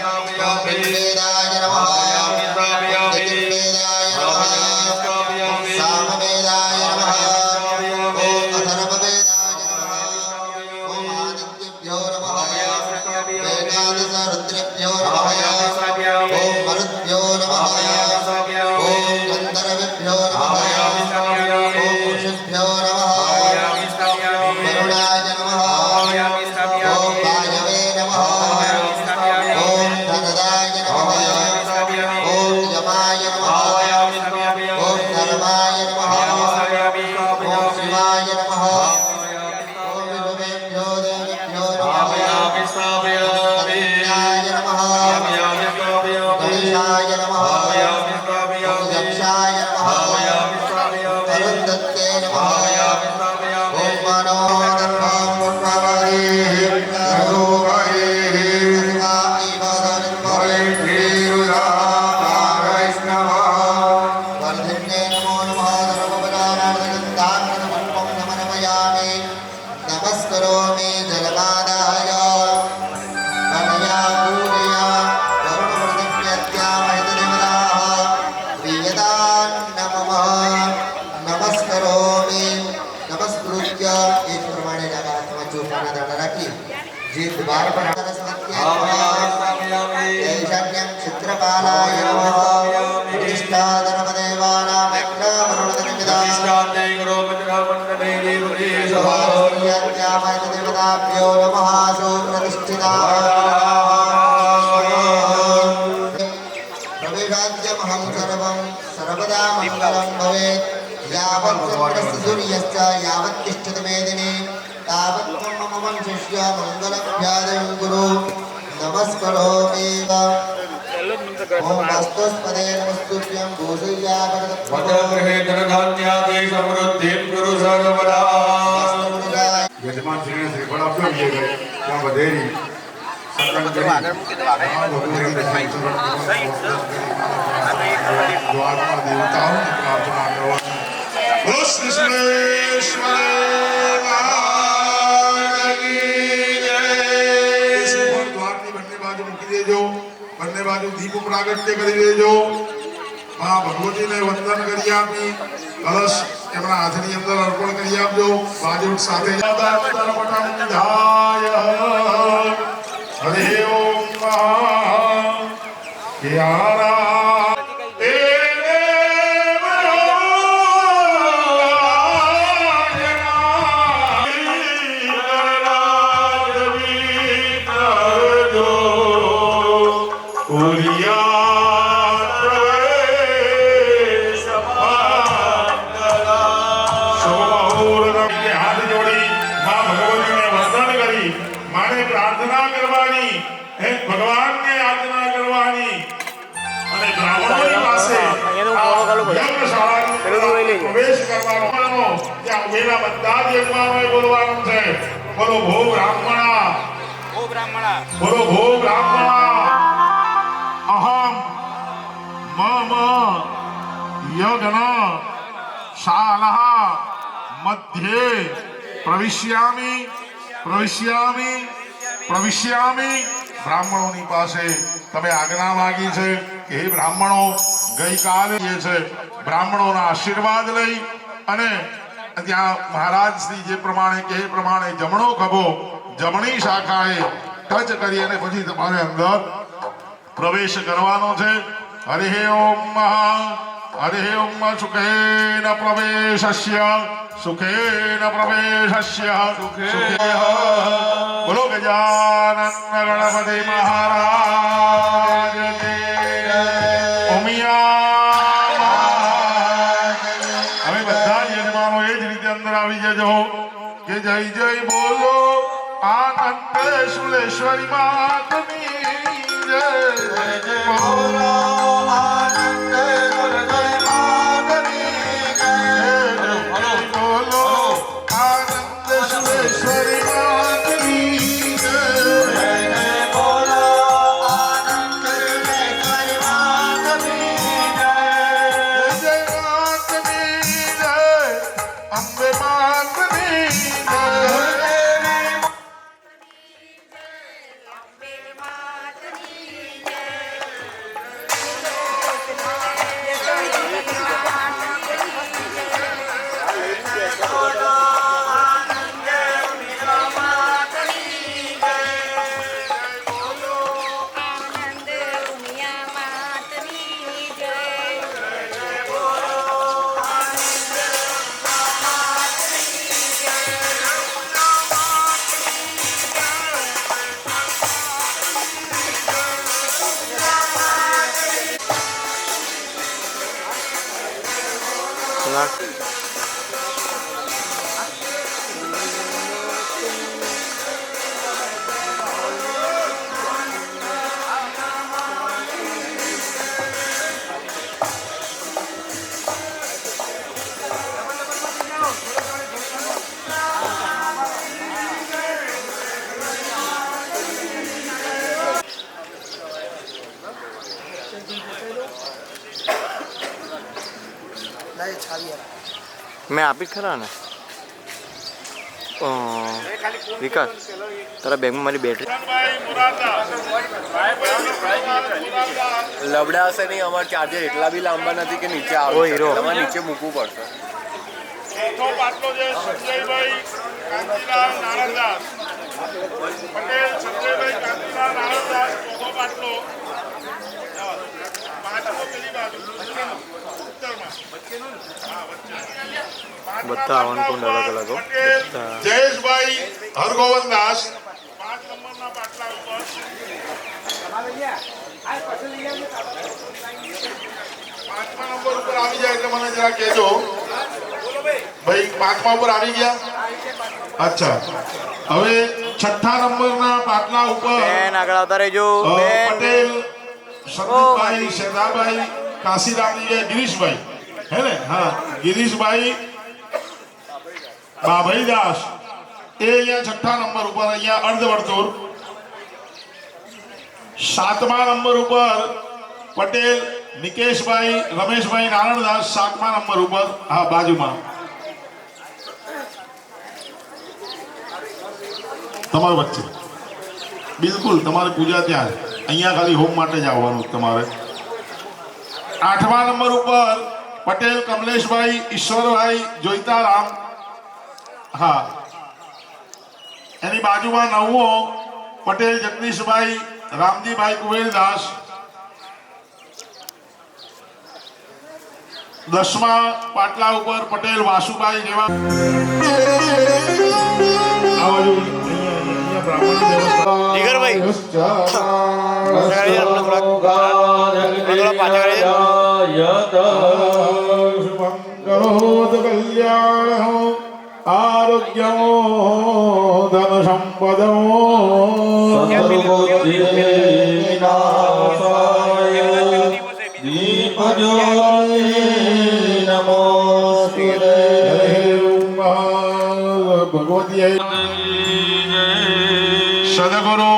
ओम वेदाय नमः, ओम यजुर्वेदाय नमः, ओम सामवेदाय नमः, ओम अथर्ववेदाय नमः, ओम आदित्यभ्यो नमः, एकादश रुद्रेभ्यो नमः, ओम मरुद्भ्यो नमः, ओम गन्धर्वेभ्यो नमः, ओम ऋषिभ्यो नमः, करुणाय नमः, ओम वायवे नमः, ओम धनदाय नमः, ओम यमाय नमः, જે દ્વાર પર ઐશાન્યં ચિત્રપાલાય નમઃ અધિષ્ઠાનમદેવાનાં દેવતાભ્યો નમઃ પ્રવેશાદ્યમહં સર્વં સર્વદા મંગલં ભવેत् यावत् चन्द्रस्य सूर्यश्च यावत् तिष्ठति मेदिनी तावत् त्वं मम वंशस्य मङ्गलभ्यादयं कुरु नमस्करोमि ॐ वास्तुस्पदे नमस्तुभ्यं भूषय्यावरदग्रहे धनधान्यादि समृद्धिं कुरु सर्वदा યજમાન શ્રીને શ્રીફળ આપજો ત્યાં વધેરી દ્વારમાં દેવતાઓને પ્રાર્થના કરવાની દ્વારની બંને બાજુ મૂકી દેજો બંને બાજુ દીપ પ્રાગટ્ય કરી દેજો મા ભગવતીને વંદન કરી આપી કલશ એમના હાથની અંદર અર્પણ કરી આપજો બાજુ સાથે હરે ઓમ પ્રાર્થના કરવાની ભગવાનને યાચના કરવાની અને બ્રાહ્મણોની પાસે પ્રવેશ કરવાનો ત્યાં ઉભેલા બધા જ યજમાનોએ બોલવાનું છે બોલો ભો બ્રાહ્મણા બોલો ભો બ્રાહ્મણા અહમ મમ યજ્ઞ શાલા મધ્યે પ્રવિશ્યામિ બ્રાહ્મણોની પાસે તમે આજ્ઞા માંગી છે કે હે બ્રાહ્મણો ગઈકાલે જે છે બ્રાહ્મણોના આશીર્વાદ લઈ અને ત્યાં મહારાજ શ્રી જે પ્રમાણે કે એ પ્રમાણે જમણો ખભો જમણી શાખાએ ટચ કરી અને પછી તમારે અંદર પ્રવેશ કરવાનો છે હરે ઓમ સુખેન પ્રવેશસ્ય બોલો ગજાનન ગણપતિ મહારાજ હવે બધા જ યજમાનો એ જ રીતે અંદર આવી જજો કે જય જય બોલો આનંદેશ્વરેશ્વરી માતની જય જય બોલો મેં આપી ખરા ને વિકાસ તારા બેગમાં મારી બેટરી લબડા હશે નહીં અમારા ચાર્જર એટલા બી લાંબા નથી કે નીચે આવે હીરો તમારે નીચે મૂકવું પડશે પટેલ સંજયભાઈ કાંતિલાલ નારણદાસ ચોથો પાટલો પાંચમો પેલી બાજુ ઉત્તરમાં બધા હવનકુંડ અલગ અલગ હો. પટેલ જયેશભાઈ હરગોવનદાસ 5 નંબરના પાટલા ઉપર પાંચમા નંબર ઉપર આવી જાય એટલે મને જરા કહેજો ભાઈ. પાંચમા ઉપર આવી ગયા. અચ્છા, હવે છઠ્ઠા નંબરના પાટલા ઉપર બેન આગળ આવતા રહેજો. બેન પટેલ સંદીપભાઈ શેદાભાઈ કાશીરામજી ગિરીશભાઈ હે ને? હા, ગિરીશભાઈ બાભાઈદાસ એ અહીંયા છઠ્ઠા નંબર ઉપર અહીંયા અર્ધવર્તુળ. સાતમા નંબર ઉપર પટેલ નિકેશભાઈ રમેશભાઈ નારણદાસ 7મા નંબર ઉપર. હા, બાજુમાં તમારી વચ્ચે બિલકુલ તમારી પૂજા ત્યાં જ. અહીંયા ખાલી હોમ માટે જ આવવાનું તમારે. 8મા નંબર ઉપર પટેલ કમલેશભાઈ ઈશ્વરભાઈ જોઈતારામ. હા, એની બાજુમાં 9મો પટેલ જગદીશભાઈ રામજીભાઈ કુબેરદાસ. 10મા પાટલા ઉપર પટેલ વાસુભાઈ જેવા. આ બાજુ અહીંયા બ્રાહ્મણ દેવસ્થાન. જીગરભાઈ કરોત કલ્યાણ આરોગ્યમો ધન સંપદો ભગવતી સદગુરુ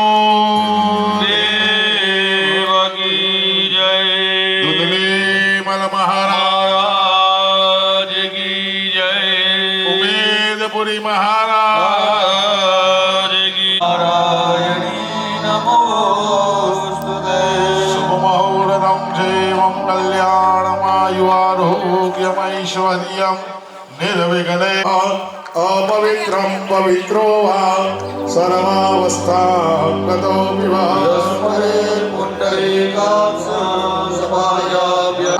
દુધલીમલ મહારાજ કી જય. ઉમેદપુરી મહારાજ કી. શુભમુહૂર્તમ શિવમ કલ્યાણમાયુઆરોગ્યમૈશ્વર્યમ નિર્વિઘ્ને. अपवित्रं पवित्रो वा सर्वावस्थां गतो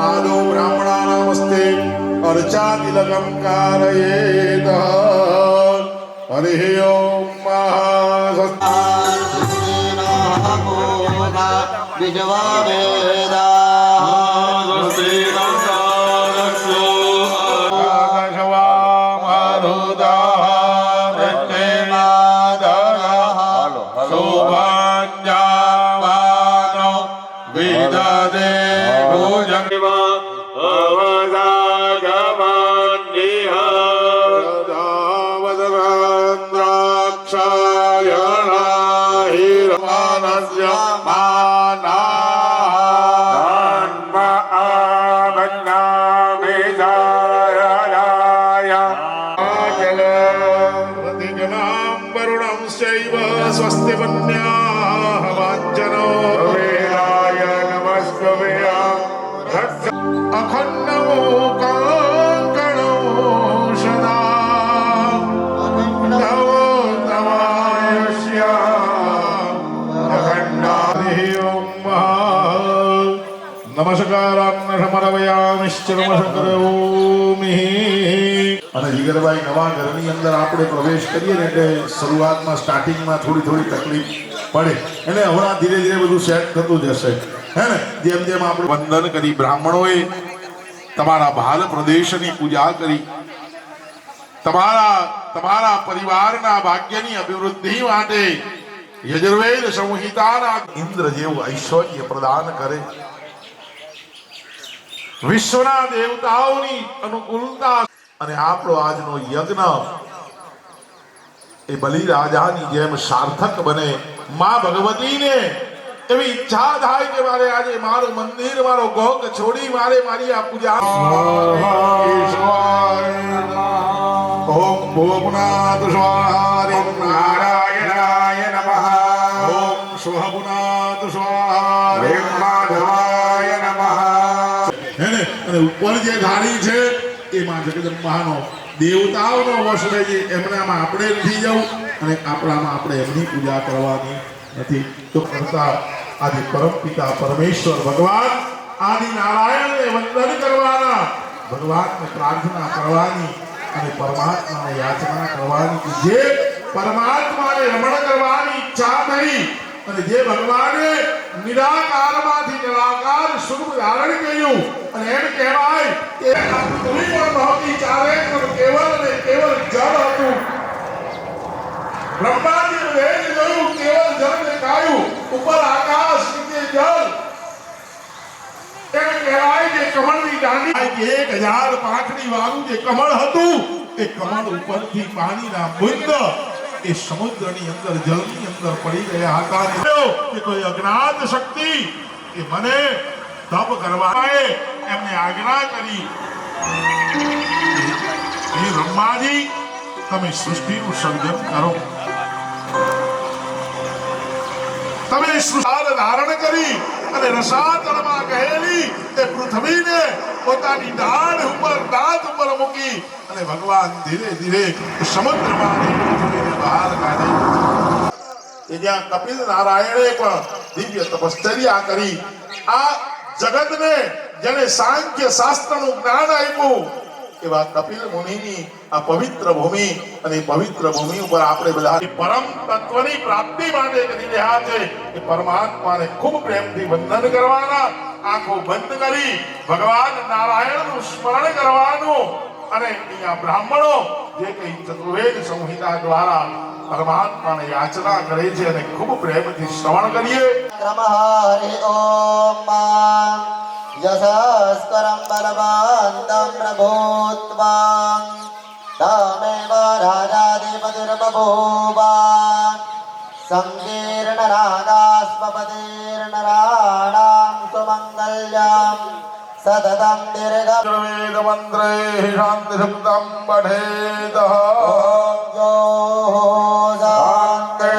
आदौ ब्राह्मणानामस्ते अर्चातिलकं कारयेत. हरिः ओं स्वस्ति पुण्याः वाञ्छनो वेदाय नमस्कृत्य अखण्डो काङ्कणो सदा नवो नवायस्य अखण्डादिः ओं नमस्कारान् समर्पयामिश्चरमशकरोमि. અને જીગરભાઈ નવા ઘરની અંદર આપણે પ્રવેશ કરીએ ને એટલે શરૂઆતમાં સ્ટાર્ટિંગમાં થોડી થોડી તકલીફ પડે એટલે હમણાં ધીરે ધીરે બધું સેટ થતું જશે હે ને. જેમ જેમ આપણે વંદન કરી બ્રાહ્મણોએ તમારા ભાલ પ્રદેશની પૂજા કરી તમારા પરિવારના ભાગ્યની અભિવૃદ્ધિ માટે યજુર્વેદ સંહિતાના ઇન્દ્ર જેવું ઐશ્વર્ય પ્રદાન કરે. વિશ્વના દેવતાઓની અનુકૂળતા અને આપણો આજનો યજ્ઞ એ બલિ રાજાની જેમ સાર્થક બને. માં ભગવતીને એવી ઈચ્છા થાય કે મારે આજે મારું મંદિર મારો ગોક છોડી મારે મારી આ પૂજા. ઓમ ભોગનાથ સ્વાહા નારાયણાય નમઃ. ઓમ સ્વહગુનાથ સ્વાહા માધવાય નમઃ. અને ઉપર જે ધારી છે એમાં જગદંબાનો દેવતાઓનો વશ રહે છે. એમનામાં આપણે નથી જવું અને આપણામાં આપણે એમની પૂજા કરવાની નથી તો કરતા આજે પરમપિતા પરમેશ્વર ભગવાન આદિ નારાયણને વંદન કરવાના, ભગવાનને પ્રાર્થના કરવાની અને પરમાત્માને યાચના કરવાની કે જે પરમાત્માને રમણ કરવાની ઈચ્છા થઈ અને જે ભગવાને નિરાકારમાંથી નિરાકાર સ્વરૂપ ધારણ કર્યું અને એમ કહેવાય કે આ પૃથ્વી પર નહોતી ચાલે પણ કેવળ અને કેવળ જળ હતું. બ્રહ્માજી વેદ જોયું, કેવળ જળ દેખાયું, ઉપર આકાશ નીચે જળ. એમ કહેવાય કે કમળની દાંડી 1000 પાંખડી વાળું જે કમળ હતું એ કમળ ઉપરથી પાણીના બુંદ એ સમુદ્રની અંદર જળની અંદર પડી ગયા હતા. કે કોઈ અજ્ઞાત શક્તિ કે મને તપ કરવા એમને આજ્ઞા કરી એ બ્રહ્માજી તમે સૃષ્ટિનું સર્જન કરો, તમે સૃષ્ટિ ધારણ કરી અને રસાતળમાં ગયેલી તે પૃથ્વીને પોતાની દાઢ ઉપર દાંત ઉપર મૂકી અને ભગવાન ધીરે ધીરે સમુદ્રમાં પૃથ્વીને બહાર કાઢી. જ્યાં કપિલ નારાયણે પણ દિવ્ય તપશ્ચર્યા કરી આ જગતને જેને સાંખ્ય શાસ્ત્રનું જ્ઞાન આપ્યું એવા કપિલ મુનિની આ પવિત્ર ભૂમિ અને પવિત્ર ભૂમિ ઉપર આપણે બધા પરમ તત્વની પ્રાપ્તિ માટે કરી રહ્યા છે એ પરમાત્માને ખૂબ પ્રેમથી વંદન કરવાના, આંખો બંધ કરી ભગવાન નારાયણનું સ્મરણ કરવાનું અને અહીંયા બ્રાહ્મણો જે કંઈ ચતુર્વેદ સંહિતા દ્વારા પરમાત્માને યાચના કરે છે અને ખૂબ પ્રેમથી શ્રવણ કરીએ. હરિ ઓમ યશસ્કરમ બલવંતમ પ્રભુત્વં તમેવ રાજાધિપતિર્બભૂવા સંકીર્ણ રાગાસ્વપતિર્નરાણાં સુમંગલ્યં સતતં દીર્ઘ વેદ મંત્રે શાંતિ શબ્દમ પઠેત યો શાંતિ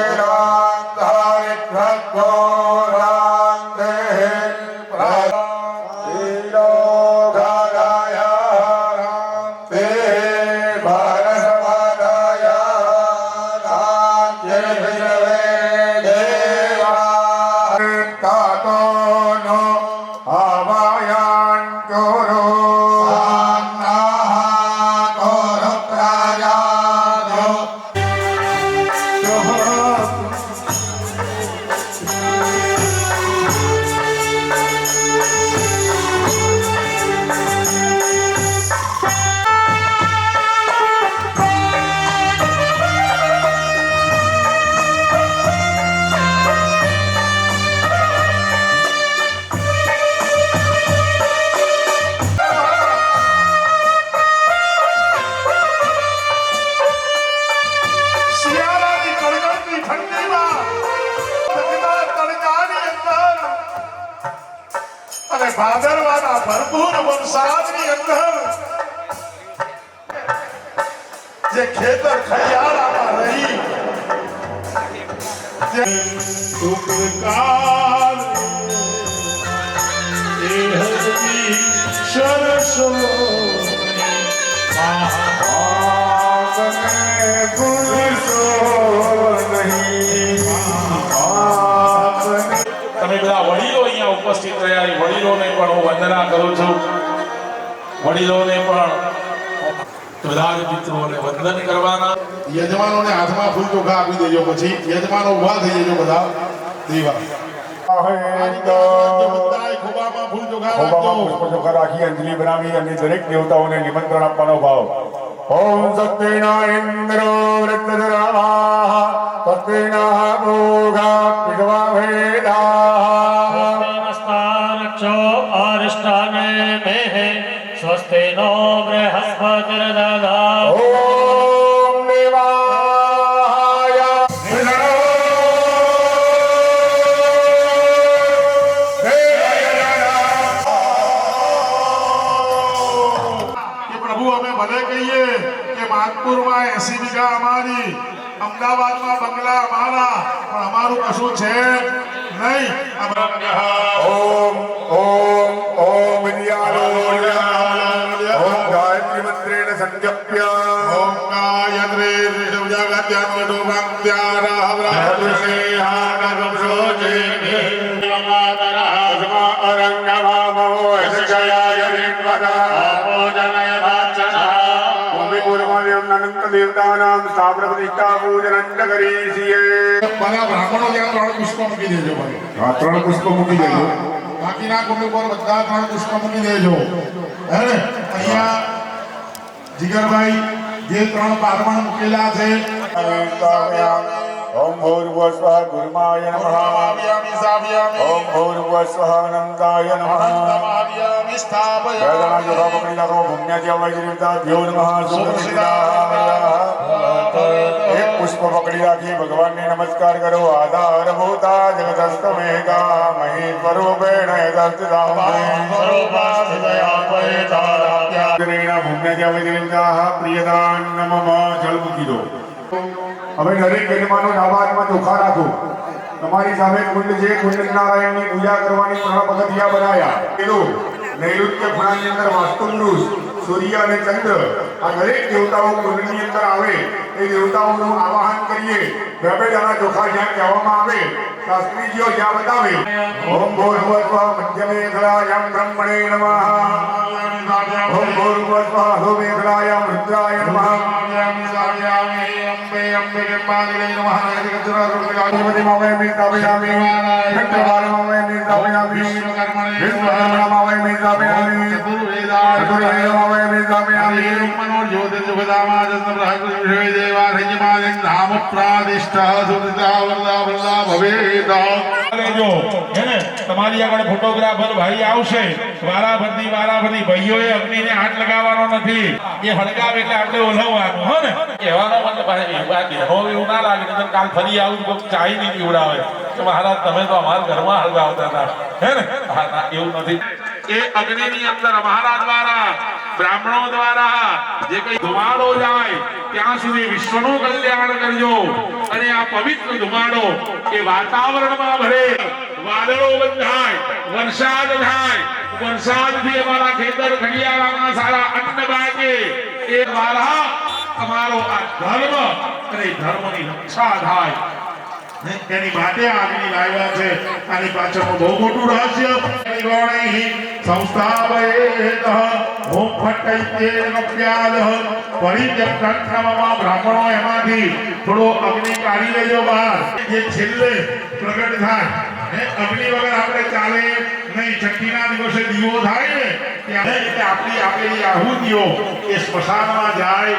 ભાદરવાના ભરપૂર વરસાદની અંદર જે ખેતર ખરિયાળામાં રહી જે ઉપકાર એ હરી સરસો મહાભાગને ભૂલશો નહીં. તમે બધા વડીલો અહીંયા ઉપસ્થિત રહ્યા એ વડીલોને પણ હું વંદના કરું છું. વડીલોને પણ બધા જ મિત્રોને વંદન કરવાના. યજમાનોને હાથમાં ફૂલ ચોખા આપી દેજો, પછી યજમાનો ઉભા થઈ જજો બધા દેવા. બધાએ ખોબામાં ફૂલ ચોખા રાખજો. ચોખા રાખી અંજલિ બનાવી અને દરેક દેવતાઓને નિમંત્રણ આપવાનો ભાવ. ઓમ સત્યેના ઇન્દ્રો વૃત્તધરાવા સત્યેના ભોગા પિગવા વેદા અરિષ્ટાને મેહે સ્વસ્તે નો બૃહસ્પતિર્દધાતુ. ઓમ દેવાય કે પ્રભુ અમે ભલે કહીએ કે માનપુરમાં 80 વીઘા અમારી, અમદાવાદમાં બંગલા અમારા, પણ અમારું કશું છે નહીં. ઓમ ઓમ ઓમ વિદ્યાલોય ઓમ ગાયત્રી મંત્રેણ સંજપ્ય ઓમ ગાયત્રી ઋષભ જગત્યાત્મક કરીએ છીએ. બધા બ્રાહ્મણો ત્યાં 3 પુષ્પ મૂકી દેજો ભાઈ. આ 3 પુષ્પ મૂકી દેજો. બાકીના કુંડ ઉપર બધા 3 પુષ્પ મૂકી દેજો. હે ને અહીંયા જીગરભાઈ જે 3 પારમણ મૂકેલા છે ઓમ ભૂર્ભુવઃ સ્વઃ ગુરુમાય નમઃ. ઓમ ભૂર્ભુવઃ સ્વઃ અનંતાય નમઃ. વેદના જો પકડી રાખો ભૂમ્યાથી અવૈજિતા ભ્યો નમઃ. એક પુષ્પ પકડી રાખી ભગવાનને નમસ્કાર કરો. આધારભૂતા જગતસ્તમેકા મહેશ્વરૂપેણ ભૂમ્યાથી અવૈજિતા પ્રિયદાન નમઃ. જળ મૂકી દો. હવે દરેક યજમાનો ડાબા હાથમાં ચોખા રાખો. તમારી સામે કુંડ છે. કુંડ નારાયણની પૂજા કરવાની 3 પગથિયા બનાયા. કીધું નૈઋત્ય ખૂણાની અંદર વાસ્તુ પુરુષ સૂર્ય અને ચંદ્ર આ દરેક દેવતાઓ કુંડની અંદર આવે એ દેવતાઓનું આવાહન કરીએ. બે દાણા ચોખા જ્યાં કહેવામાં આવે શાસ્ત્રીજીઓ જ્યાં બતાવે ઓમ ભૂર્ભુવઃ મધ્યમે ખલાયામ બ્રહ્મણે નમઃ. ઓમ ભૂર્ભુવઃ અધો મેઘલાયામ રુદ્રાય નમઃ. તમારી આગળ ફોટોગ્રાફર ભાઈ આવશે. વારાફરતી ભાઈઓએ અગ્નિને હાથ લગાવવાનો નથી. એ હળગાવે એટલે આપણે ઓલવવાનું હો ને. કહેવાનો મતલબ એવું ના લાગે તો કાલ ફરી આવું તો ચાય નહીં પીવડાવે કે મહારાજ તમે તો અમારા ઘરમાં હળગાવતા હતા હે ને. એવું નથી. એ અગ્નિની અંદર અમારા દ્વારા બ્રાહ્મણો દ્વારા જે કઈ ધુમાડો જાય ત્યાં સુધી વિશ્વનું કલ્યાણ કરજો. અને આ પવિત્ર ધુમાડો એ વાતાવરણમાં ભરે, વાદળો બંધાય, વરસાદ થાય, વરસાદથી અમારા ખેતર ખડિયાળામાં સારા અન્ન પાકે. એ દ્વારા અમારો આ ધર્મ અને ધર્મની રક્ષા થાય એની માટે આગની લાવ્યા છે. આની પાછળનું બહુ મોટું રહસ્ય સંસ્થાપયેત ઓમ ફટૈત્યેન પ્યાદઃ પરિત્યક્તમમાં બ્રાહ્મણો એમાંથી થોડો અગ્નિ કાઢી લેજો બહાર. જે છેલ્લે પ્રગટ થાય અગ્નિ વગર આપણે ચાલે નહીં. છઠ્ઠીના દિવસે દીવો થાય ને ત્યારે એટલે આપણી આપેલી આહુતિઓ એ સ્મશાનમાં જાય.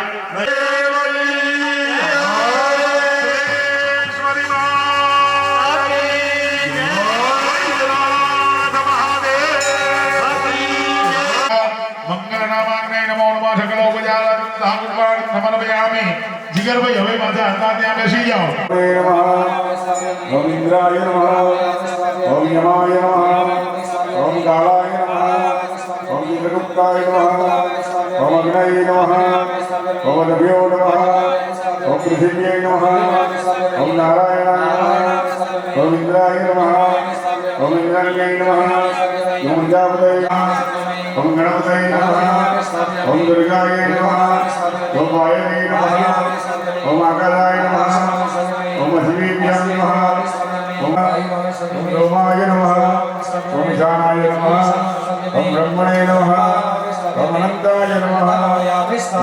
જીગરભાઈ હવે પાછા હતા ત્યાં બેસી જાઓ. ઓમ ઇન્દ્રાય નમઃ. ઓમ યમાય નમઃ. ઓમ કાળાય નમઃ. ઓમ ચિત્રગુપ્તાય નમઃ. ઓમ અગ્નये નમઃ. ઓમ દભ્યો નમઃ. ઓમ પૃથિવ્યે નમઃ. ઓમ નારાયણાય નમઃ. ઓમ ઇન્દ્રાય નમઃ. ઓમ ઇન્દ્રાય નમઃ. ઓમ પ્રજાપતये નમઃ. ઓમ ગણપતये નમઃ. ઓમ દુર્ગાય નમઃ. ઓમ વાયવે નમઃ. ઓમ આકાશાય નમઃ. ઓમ અશ્વિભ્યાય નમઃ. ઓમ રોમાય નમઃ. ઓમ ઈશાનાય નમઃ. ઓમ બ્રહ્મણે નમઃ. ઓમ અનંતાય નમઃ.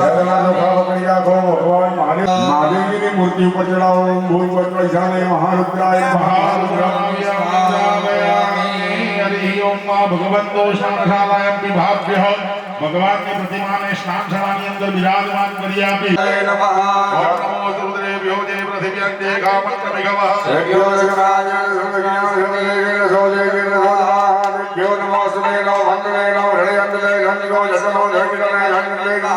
વેદના ચોખા પકડી રાખો. ભગવાન મહાદેવજીની મૂર્તિ ઉપર ચડાવો. ઓમ ભૂર્ભુવઃ ઈશાનાય મહારુદ્રાય ભગવંતો સ્નાનશાલાયામ વિભાવ્યઃ ભગવાનની પ્રતિમાને સ્નાનશાળાની અંદર બિરાજમાન કરી આપી. ઓમ નમો રુદ્રેભ્યો જે પૃથિવ્યં દેખામત્રમિગવઃ રેગ્યો જગરાજ સુગજ્ઞાન સુગજ્ઞ સોજેજ્ઞ સોધાભ્યો નમો સુમેનો વંદનેનો હૃદયંતલે ઘનગો જતનો ધર્મિતલે ઘનતે નમઃ.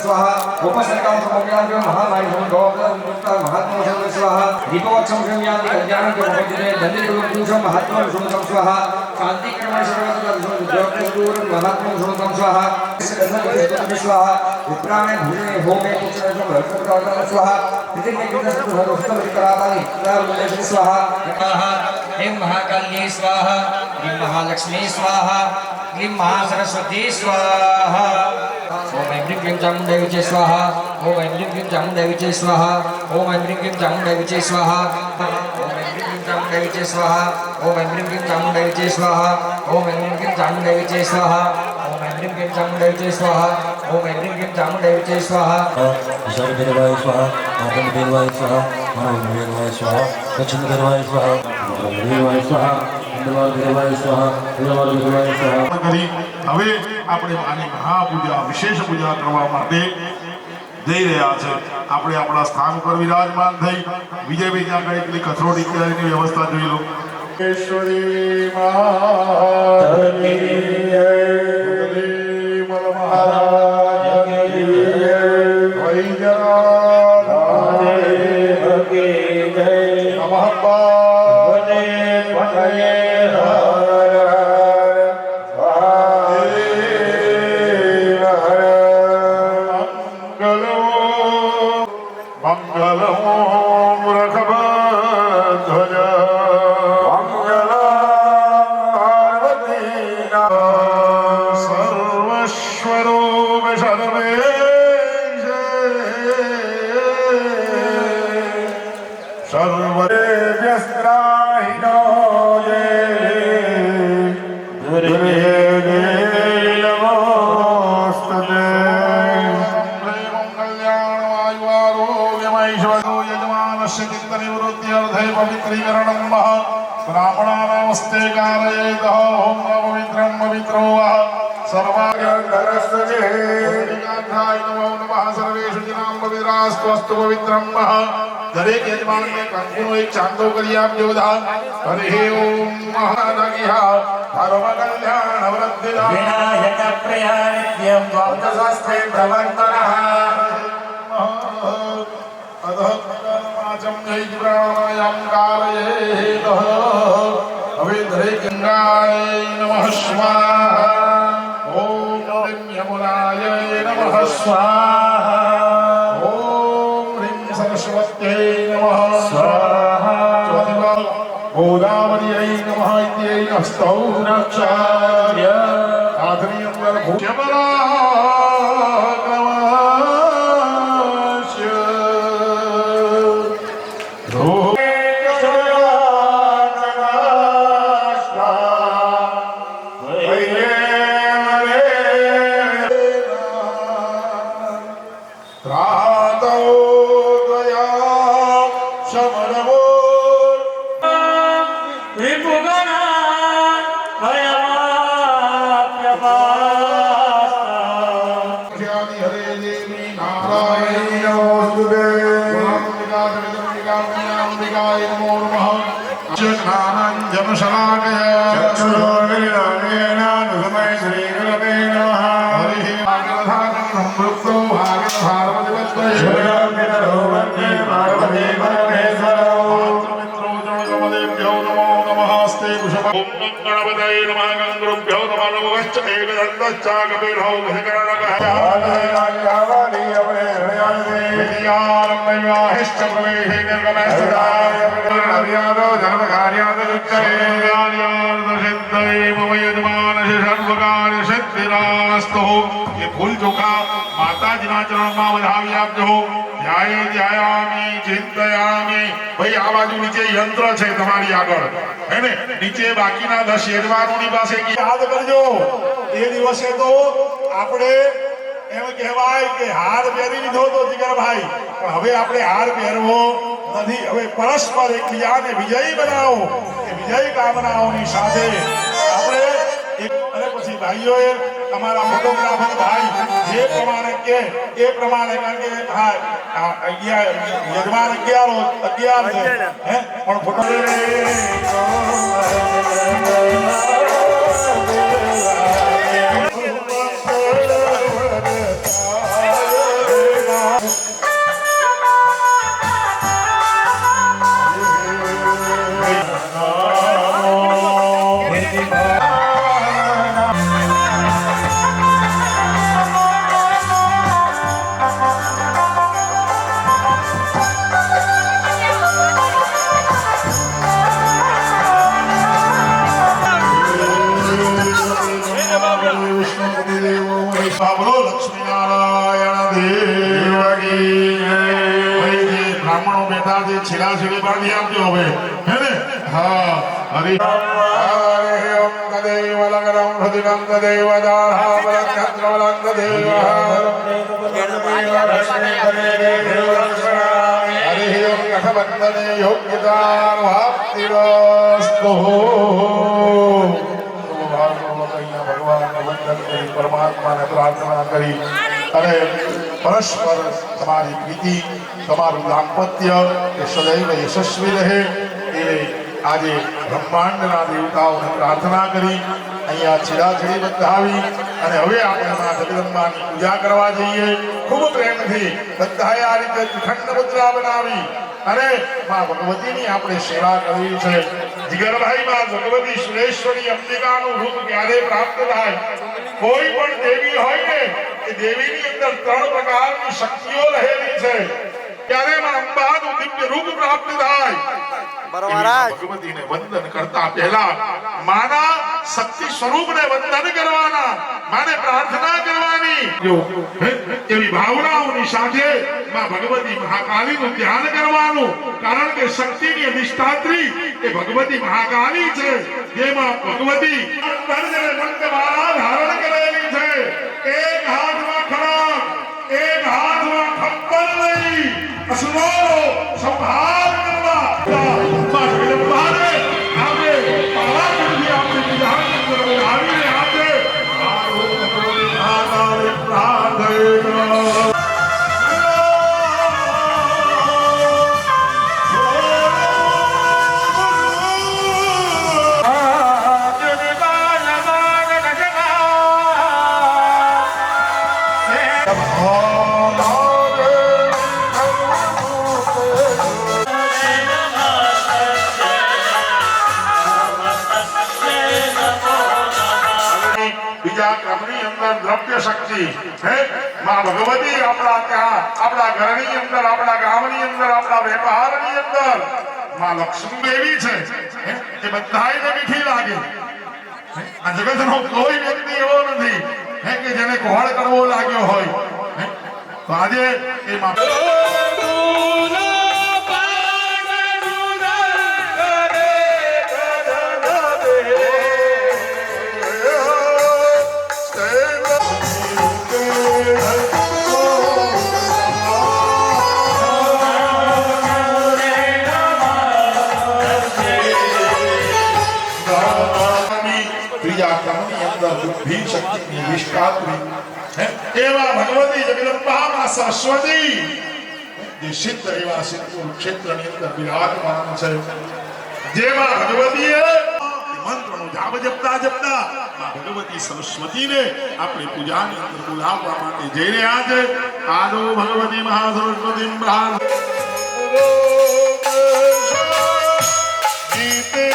स्वाहा उपसर्गं समव्याप्य महामारी समगोप्ता महात्मा शरण स्वाहा दीपवक्षं शम्यादि कल्याणं च भवति दण्डितुलपूषं महात्मा शरण स्वाहा शांति कर्म सर्वत्र ज्योतिषूर महात्मा शरण स्वाहा स्वाहा विप्राणे भूषणे होमे पुत्रं स्वाहा प्रतिमे कृतसुखदोस्तमकरातानि स्वाहा ह्रीं महाकाल्ये स्वाहा ह्रीं महालक्ष्मी स्वाहा ह्रीं महासरस्वती स्वाहा ओम ऐं ह्रीं क्लीं चामुण्डायै स्वाहा ओम ऐं ह्रीं क्लीं चामुण्डायै स्वाहा ओम ऐं ह्रीं क्लीं चामुण्डायै स्वाहा ओम ऐं ह्रीं क्लीं चामुण्डायै स्वाहा ओम ऐं ह्रीं क्लीं चामुण्डायै स्वाहा ओम ऐं ह्रीं क्लीं चामुण्डायै स्वाहा ओम ऐं ह्रीं क्लीं चामुण्डायै स्वाहा ओम ऐं ह्रीं क्लीं चामुण्डायै स्वाहा ईशानभैरवाय स्वाहा मातंगभैरवाय स्वाहा मनोभैरवाय स्वाहा दक्षिणभैरवाय स्वाहा भैरवाय स्वाहा इंद्रवालभैरवाय स्वाहा वीरवालभैरवाय स्वाहा કરી હવે આપણે આની મહાપૂજા વિશેષ પૂજા કરવા માટે જઈ રહ્યા છે આપણે આપણા સ્થાન પર વિરાજમાન થઈ વિજયભાઈ ત્યાં આગળ એટલી કથરોટ ઇત્યાદિની વ્યવસ્થા જોઈ લો ઈશ્વરી ब्राह्मणानामस्ते कारयेत ओम पवित्रं पवित्रो सर्वागरस्ते गाथाय नमो नमः सर्वेषु जनां पवित्रास्तु पवित्रं दरेक यजमान में कंकुनो एक चांदो करी आपजो બધા हरि ओम महानगिहा धर्म कल्याण वृद्धिदा विनायक प्रिय नित्यं द्वादशास्त्रे प्रवर्तनः अधः पाचम जय प्राणायाम कारयेत હવે દરેક ગંગાય નમઃ સ્વાહા ઓમ ह्रीं यमुनाय नमः स्वाहा ओम ह्रीं सरस्वत्यै नमः स्वाहा गोदावर्यै नमः इत्यै हस्तौ नक्षार्य आधुनि अंदर फूल चोखा माताजीना चरणમાં વધાવી આપજો ધ્યાયે ધ્યાયામિ ચિંતયામિ ભાઈ આ બાજુ નીચે યંત્ર છે તમારી આગળ હે ને નીચે બાકીના 10 યજમાનોની પાસે યાદ કરજો એ દિવસે તો આપણે એમ કહેવાય કે હાર પહેરી લીધો તો જીગરભાઈ પણ હવે આપણે હાર પહેરવો નથી હવે પરસ્પર એકબીજાને વિજયી બનાવો એ વિજયી કામનાઓની સાથે આપણે અને પછી ભાઈઓએ અમારા ફોટોગ્રાફર ભાઈ જે પ્રમાણે કે એ પ્રમાણે કારણ કે હા યજમાન 11 છે હે પણ ફોટો બ્રાહ્મણો બેઠા છે છેડા છેડી બાંધી આપજો હવે હે ને હા હરિ હરે ઓમ તદેવ લગરમ ભદિરમ તદેવ દારાવલં ચંદ્રવલં તદેવ હરે ઓમ કથવંદને યોગ્યતા વાપ્તિરસ્તુ ભગવાનનું વંદન કરી પરમાત્માને પ્રાર્થના કરી અને પરસ્પર તમારી પ્રીતિ તમારું દાંપત્ય એ સદૈવ યશસ્વી રહે એ આજે બ્રહ્માંડના દેવતાઓને પ્રાર્થના કરી અહીંયા છેડાછેડી બંધાવી અને હવે આપણે માં જગદંબાની પૂજા કરવા જઈએ ખૂબ પ્રેમથી બધાએ આ રીતે ત્રિખંડ મુદ્રા બનાવી અને માં ભગવતીની આપણે સેવા કરવી છે જીગરભાઈ માં ભગવતી સુરેશ્વરી અંબિકાનું રૂપ ક્યારે પ્રાપ્ત થાય કોઈ પણ દેવી હોય ને એ દેવીની અંદર 3 પ્રકારની શક્તિઓ રહેલી છે ત્યારે માં અંબાનું દિવ્ય રૂપ પ્રાપ્ત થાય ભગવતીને વંદન કરતા પહેલા માના શક્તિ સ્વરૂપને વંદન કરવાના માને પ્રાર્થના કરવાની જો એવી ભાવનાઓની સાથે માં ભગવતી મહાકાલીનું ધ્યાન કરવાનું કારણ કે શક્તિની અધિષ્ઠાત્રી એ ભગવતી મહાકાલી છે જેમાં ભગવતી મંત્રમાળા ધારણ કરેલી છે એક હાથમાં ખડગ એક હાથમાં ખપ્પર લઈ અસુરોનો સંહાર કરવા દ્રવ્ય શક્તિ હે માં ભગવતી આપણા ત્યાં આપણા ઘરની અંદર આપણા ગામની અંદર આપણા વેપારની અંદર માં લક્ષ્મી દેવી છે એ બધાયને મીઠી લાગે આ જગતનો કોઈ વ્યક્તિ એવો નથી હે કે જેને કોહળ કરવો લાગ્યો હોય તો આજે એ માં એવા ભગવતી જગદંબા સરસ્વતી જે સિદ્ધ એવા સિદ્ધ ક્ષેત્રની અંદર બિરાજમાન છે જેમાં ભગવતીએ મંત્રનો જાપ જપતા જપતા ભગવતી સરસ્વતીને આપણે પૂજાની અંદર બોલાવવા માટે જઈ રહ્યા છે આદો ભગવતી મહાસરસ્વતી બ્રહ્મ જીતે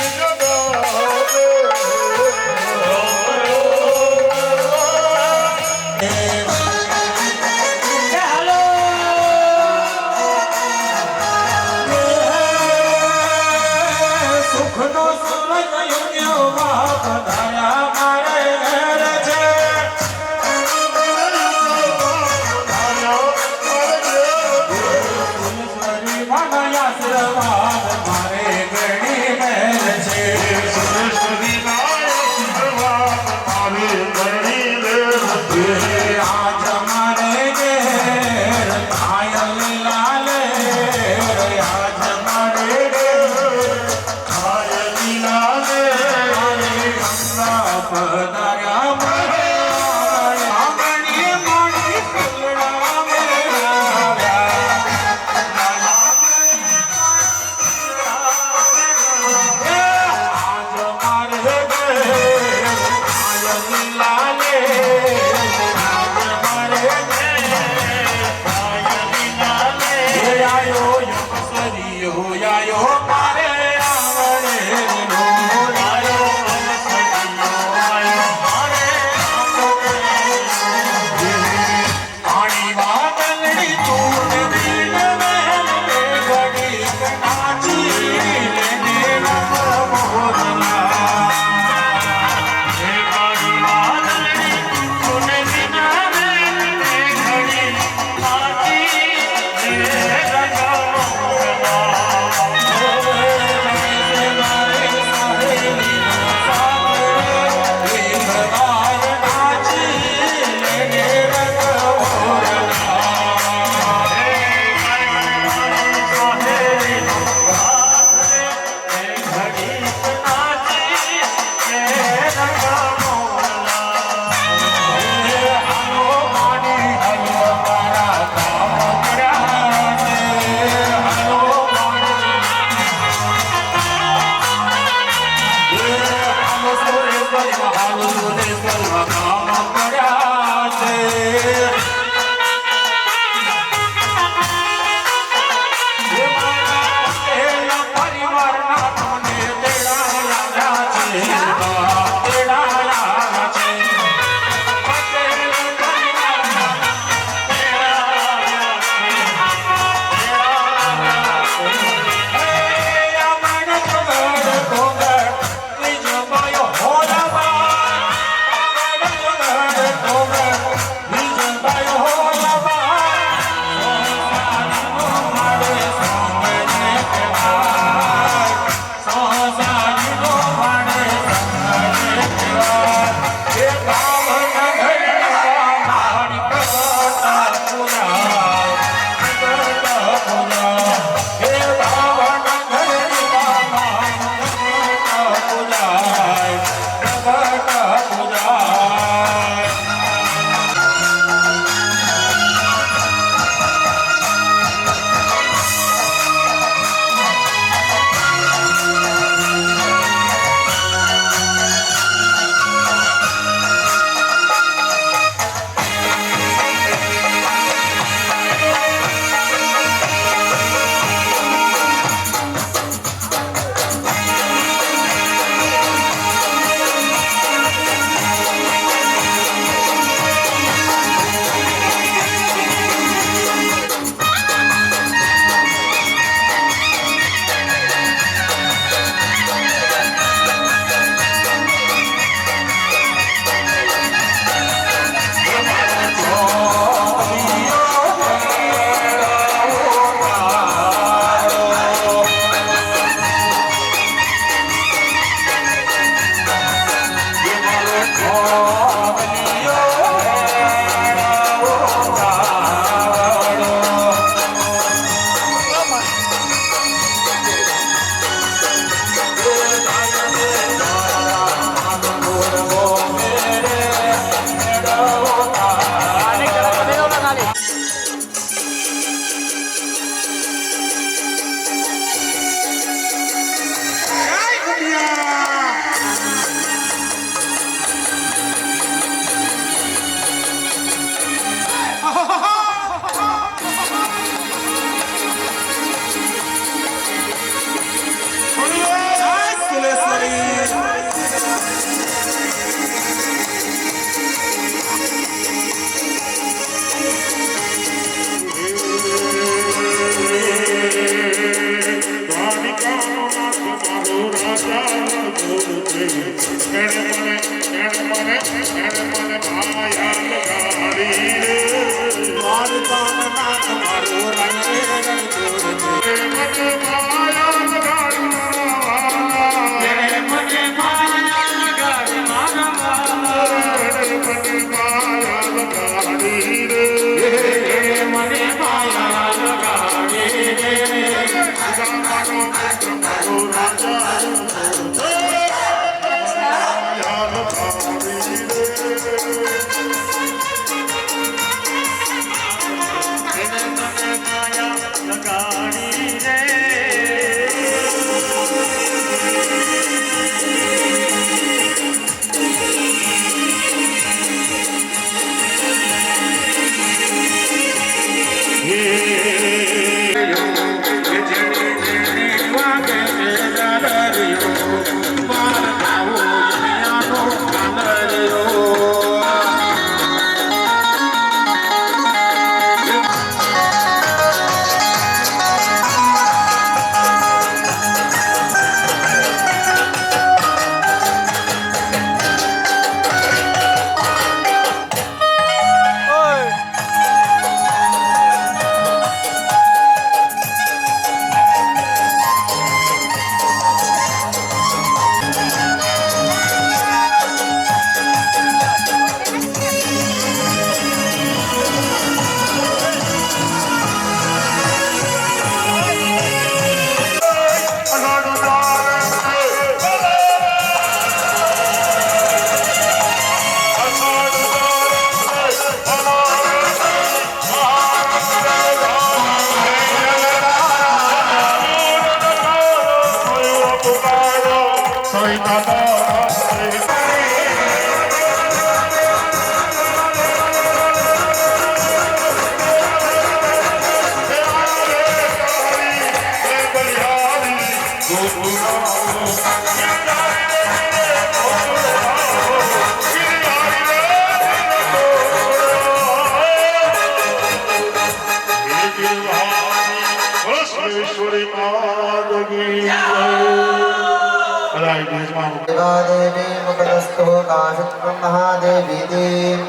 देवी मुखदस्तु काशत्वं महादेवी देव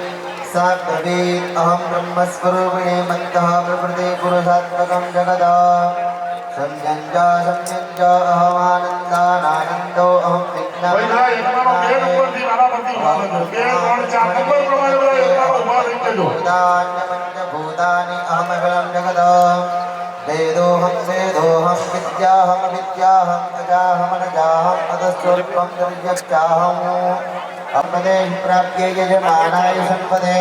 सा ब्रवीत् अहं ब्रह्मस्वरूपिणे मत्तः प्रकृते पुरुषात्मकं जगदा संयञ्जा अहमानन्दानानन्दो अहं विज्ञानभूतानि अहमखिलं जगदा वेदोऽहं विद्याहं अजाहमनजाहम् अधस्वल्पं दुर्यक्षाहम् अपदे प्राप्य यजमानाय सम्पदे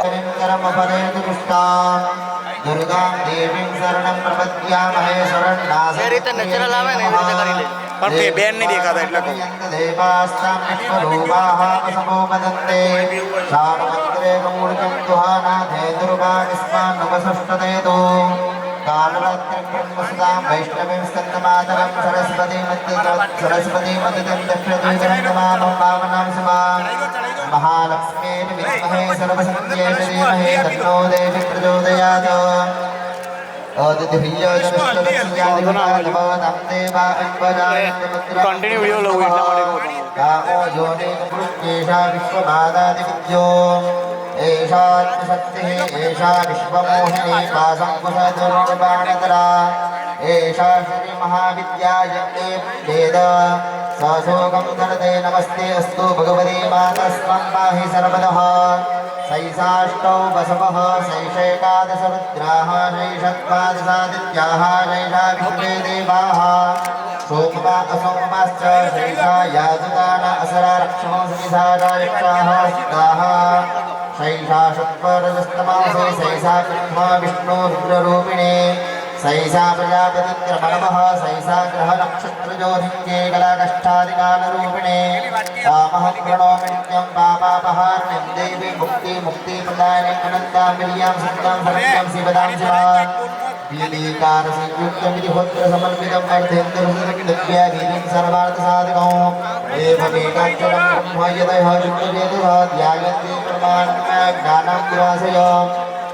निरन्तरमपदेतु पुष्टां दुर्गां देवीं शरणं प्रपद्यामहे देवास्तां विश्वरूपाः वसवो वदन्ते शाणमन्त्रे गमूर्जं दुहानाथे दुर्गास्मान्नुपसृष्टदेतो कालरात्रिब्रह्मसुतां वैष्णवीं स्कन्दमातरं सरस्वतीमतिं दक्षद्विकरं नमामं पावनां शिवां महालक्ष्मीं विद्महे सर्वशक्त्यै धीमहि तन्नो देवी प्रचोदयात् कंटिन्यू वीडियो लोग विश्वमादादिविद्यो एषात्मशक्तिः एषा विश्वमोहिनी पाशङ्कुशदुर्निर्वाणतरा एषा श्रीमहाविद्या यज्ञे वेद सशोकं धरते नमस्ते अस्तु भगवती मातस्त्वं पाहि सर्वदः सैषाष्टौ वसवः सैषैकादशरुद्राः सैषत्वादशादित्याः सैषा विश्वे देवाः सोमपा असोमपाश्च सैषा याजुतान असरा रक्षणो समिधारायक्षाः सिद्धाः सैषा सत्वरजस्तमासे सैषा ब्रह्मा विष्णु रुद्ररूपिणे सैषा प्रजापतिक्रमणमः सैषा ग्रहनक्षत्रज्योतिञ्जे कलाकष्ठादिकालरूपिणे तामहं प्रणोमि नित्यं पापापहारिणीं देवी मुक्तिप्रदायिनीं अनन्तां विद्यां सत्यां सत्यं शिवदां शिवां वीलीकारसंयुक्तमितिहोत्रसमन्वितम् अर्धेन्द्रहृदयविद्यागीतिं सर्वार्थसाधकम् एवमेकाक्षरं ब्रह्म यतः शुद्धवेदः ध्यायन्ति प्रमाणं ज्ञानं विवासय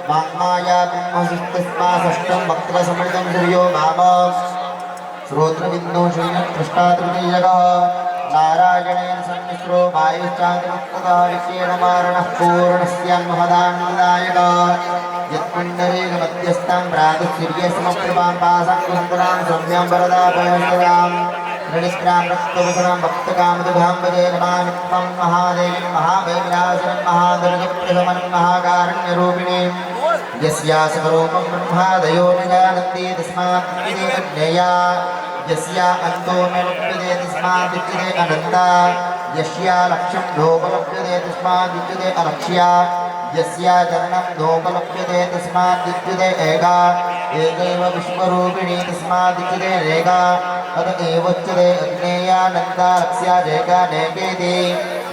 माया ब्रह्मसिस्तस्मा षष्ठं वक्त्रसमृतं सूर्यो नाम श्रोत्रबिन्दु श्रीकृष्णातृतीयकः नारायणेन सन्मिश्रो वायुश्चातुमुक्तः विषेण मारणः पूर्णस्यान्महदानन्दायकः यत्पुण्डरीकमध्यस्थां प्रातःसूर्यसमप्रभां पासाङ्कुसन्तरां सौम्यां वरदाभयस्तदां रणिष्ठां रक्तवसनां भक्तकामदुघां भजे नमामि त्वं महादेवीं महाभैविनाशिनीं महादुर्गप्रशमनं महाकारुण्यरूपिणीं यस्या स्वरूपं ब्रह्मादयो न जानन्ति तस्मात् विद्यते अज्ञेया यस्या अन्तो न लभ्यते तस्मात् विद्यते अनन्ता यस्या लक्ष्यं नोपलभ्यते तस्मात् विद्यते अलक्ष्या यस्या चरणं नोपलभ्यते तस्मात् विद्यते एका एकैव विश्वरूपिणी तस्मात् विद्यते रेगा अत एव उच्यते अज्ञेयानन्ता लक्ष्या रेगा नेकेति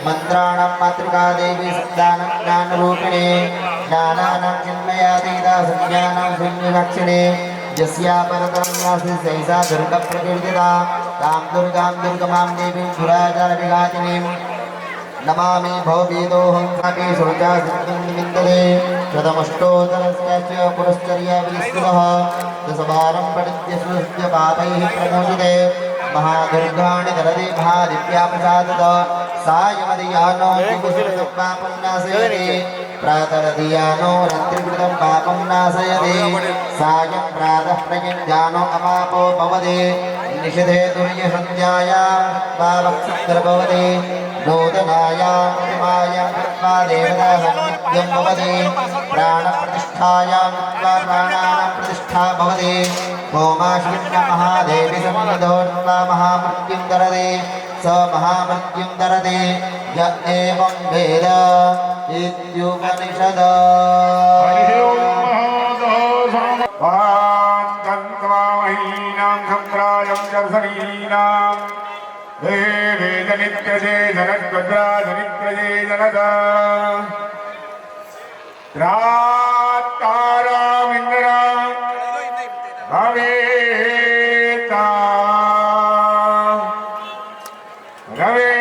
मन्त्राणां मातृका देवी शब्दानां ज्ञानरूपिणी ज्ञानानां चिन्मयातीता संज्ञानां शून्यलक्षणे यस्या परतरं नास्ति सैषा दुर्गप्रकीर्तिता तां दुर्गां दुर्गमां देवीं सुराचारविघातिनीं नमामि भवभीतोऽहं कापि शौचा सिद्धिं विन्दते शतमष्टोत्तरस्य पुरश्चर्याविस्तुतः दशवारं पठित्य स्वस्य पापैः प्रमोचिते महादुर्गाणि दरदे महादिव्या प्रसादत सायमदियानो दिवसकृतं पापं नाशयति प्रातरदियानो रात्रिकृतं पापं नाशयति सायं प्रातः प्रयुञ्जानो अपापो भवति निषिधे तुर्यसन्ध्यायां पावक्षुत्र भवति नूतनायां प्रतिमायां कृत्वा देवतासन्निध्यं भवति प्राणप्रतिष्ठायां कृत्वा प्राणानां प्रतिष्ठा भवति होमाश्विन्य महादेवी सन्निधोर्वा महामृत्युं दरते स महामृत्युं दरते य एवं वेद इत्युपनिषद वान्तन्त्वामहीनां सम्प्रायं दर्शनीनां वेदनित्यजे जनद्वज्राजनित्यजे जनदा त्रात्तारामिन्द्रा भवेता रवे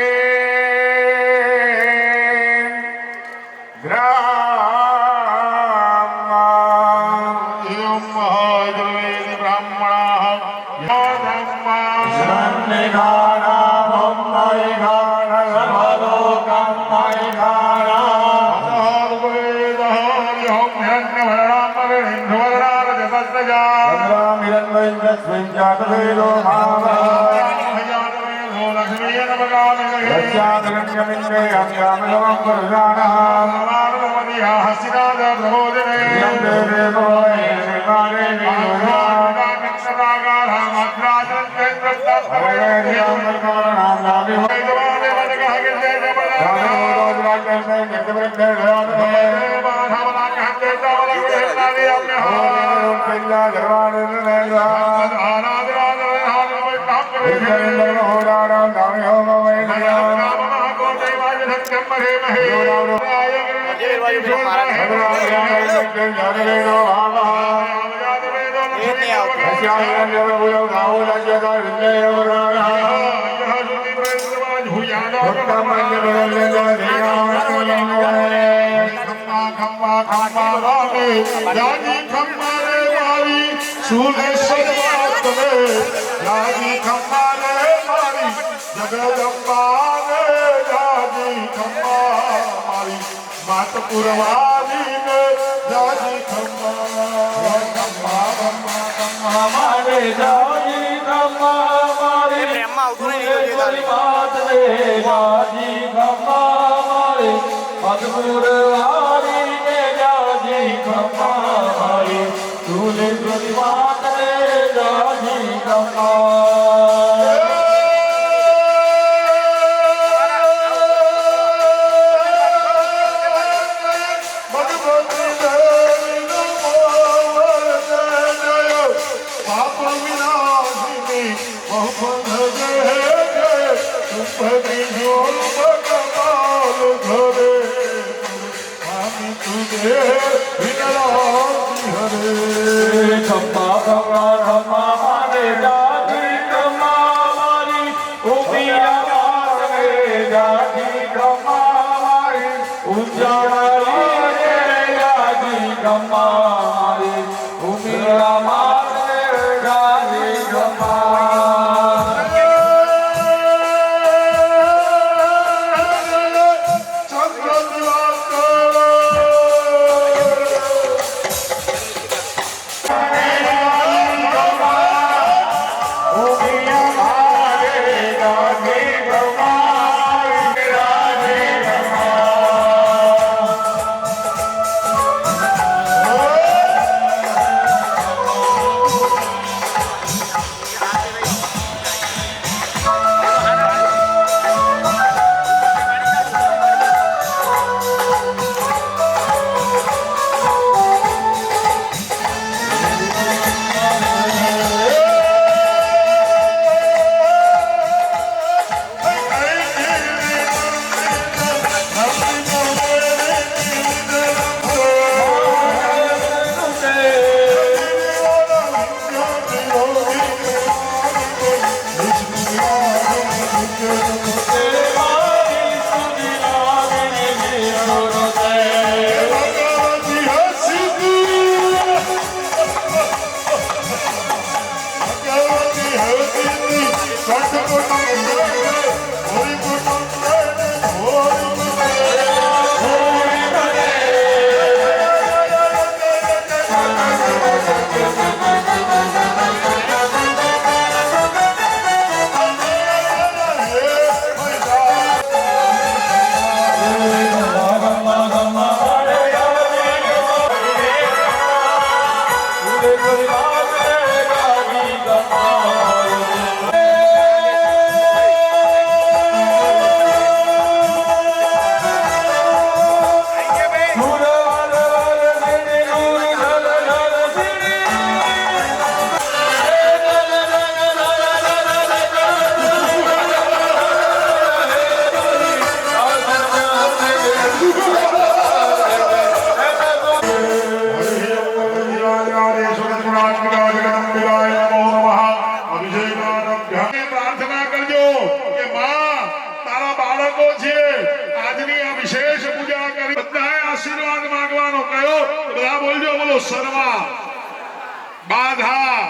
બાધા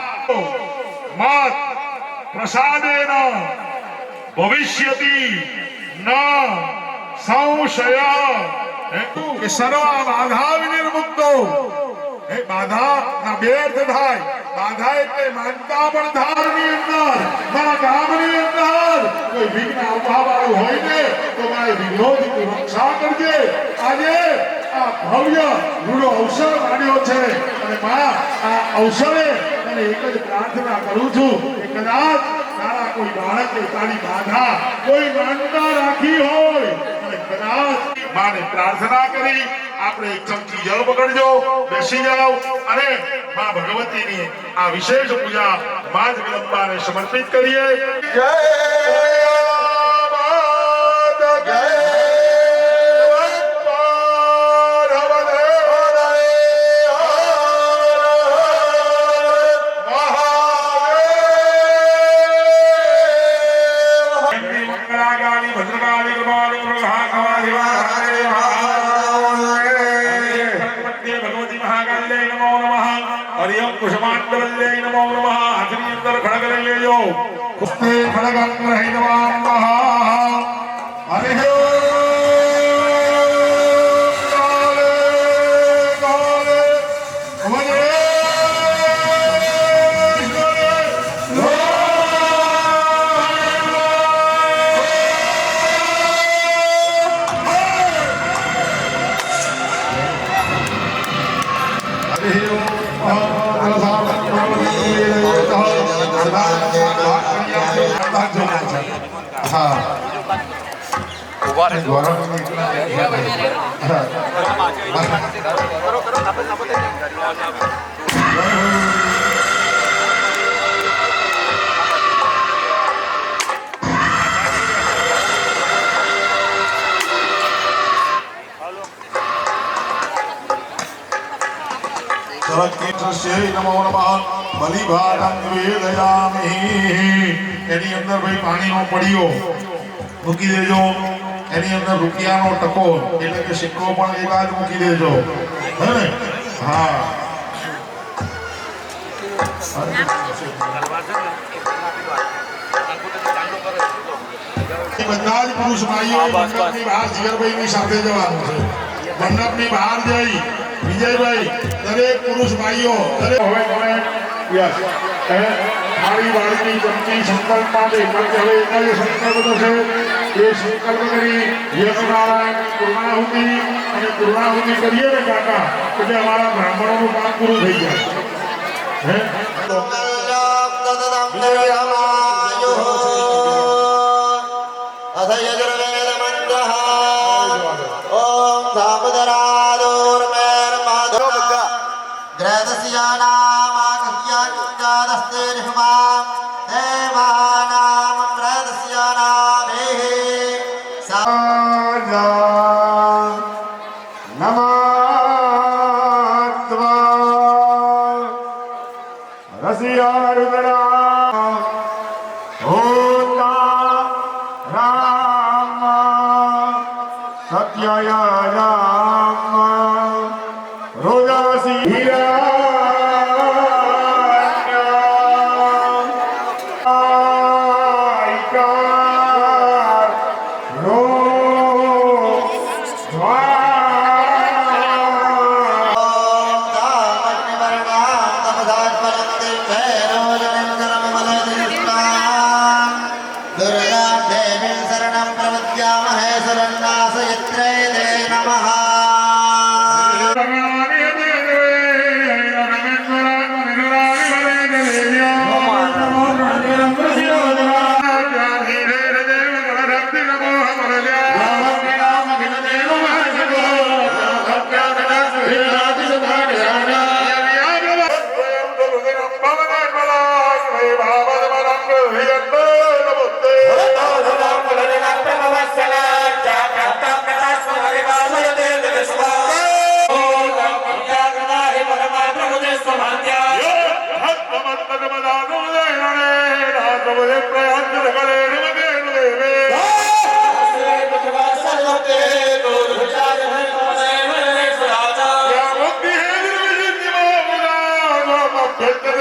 મત પ્રસાદેન ભવિષ્યતિ ન સંશય કે સર્વ બાધા વિનિર્મુક્તો બાધા ના બે અર્થ થાય બાધા એટલે માનતા પણ ધારની અંદર મારા ગામની અંદર કોઈ વિઘ્ન આવવા વાળું હોય ને તો મારે વિરોધી તું રક્ષા કરજે આજે આ ભવ્ય રૂડો અવસર માંડ્યો છે અને માં આ અવસરે અને એક જ પ્રાર્થના કરું છું કે કદાચ તારા કોઈ બાળકે તારી બાધા કોઈ માનતા રાખી હોય અને કદાચ માને પ્રાર્થના કરી આપણે એક ચમચી જળ પકડજો બેસી જાઓ અને માં ભગવતીની આ વિશેષ પૂજા માં જગદંબાને સમર્પિત કરીએ જય कुशमांडवल्ले नमो नमः हाथनी अंदर खड़ग ले लो कुत्ते खड़ग अंदर है नमः हरि हो काले काले मुझे નમો નમઃ બલિભાગં વેદયામિ એની અંદર ભાઈ પાણીનો પડીઓ મૂકી દેજો એની અંદર રૂપિયાનો ટકો એટલે કે સિક્કો પણ એકાદ મૂકી દેજો હે ને હા બધા જ પુરુષ ભાઈઓ મંડપની બહાર જીગરભાઈની સાથે જવાનું છે મંડપની બહાર જઈ વિજયભાઈ દરેક પુરુષ ભાઈઓ દરેક હવે તમે યસ થાળી વાળીની ચમચી સંકલ્પ માટે કારણ કે હવે એના જે સંકલ્પ થશે એ સંકલ્પ કરી યજ્ઞનારાયણ પૂર્ણાહુતિ અને પૂર્ણાહુતિ કરીએ ને કાકા એટલે અમારા બ્રાહ્મણોનું કામ પૂરું થઈ જાય હે Jaya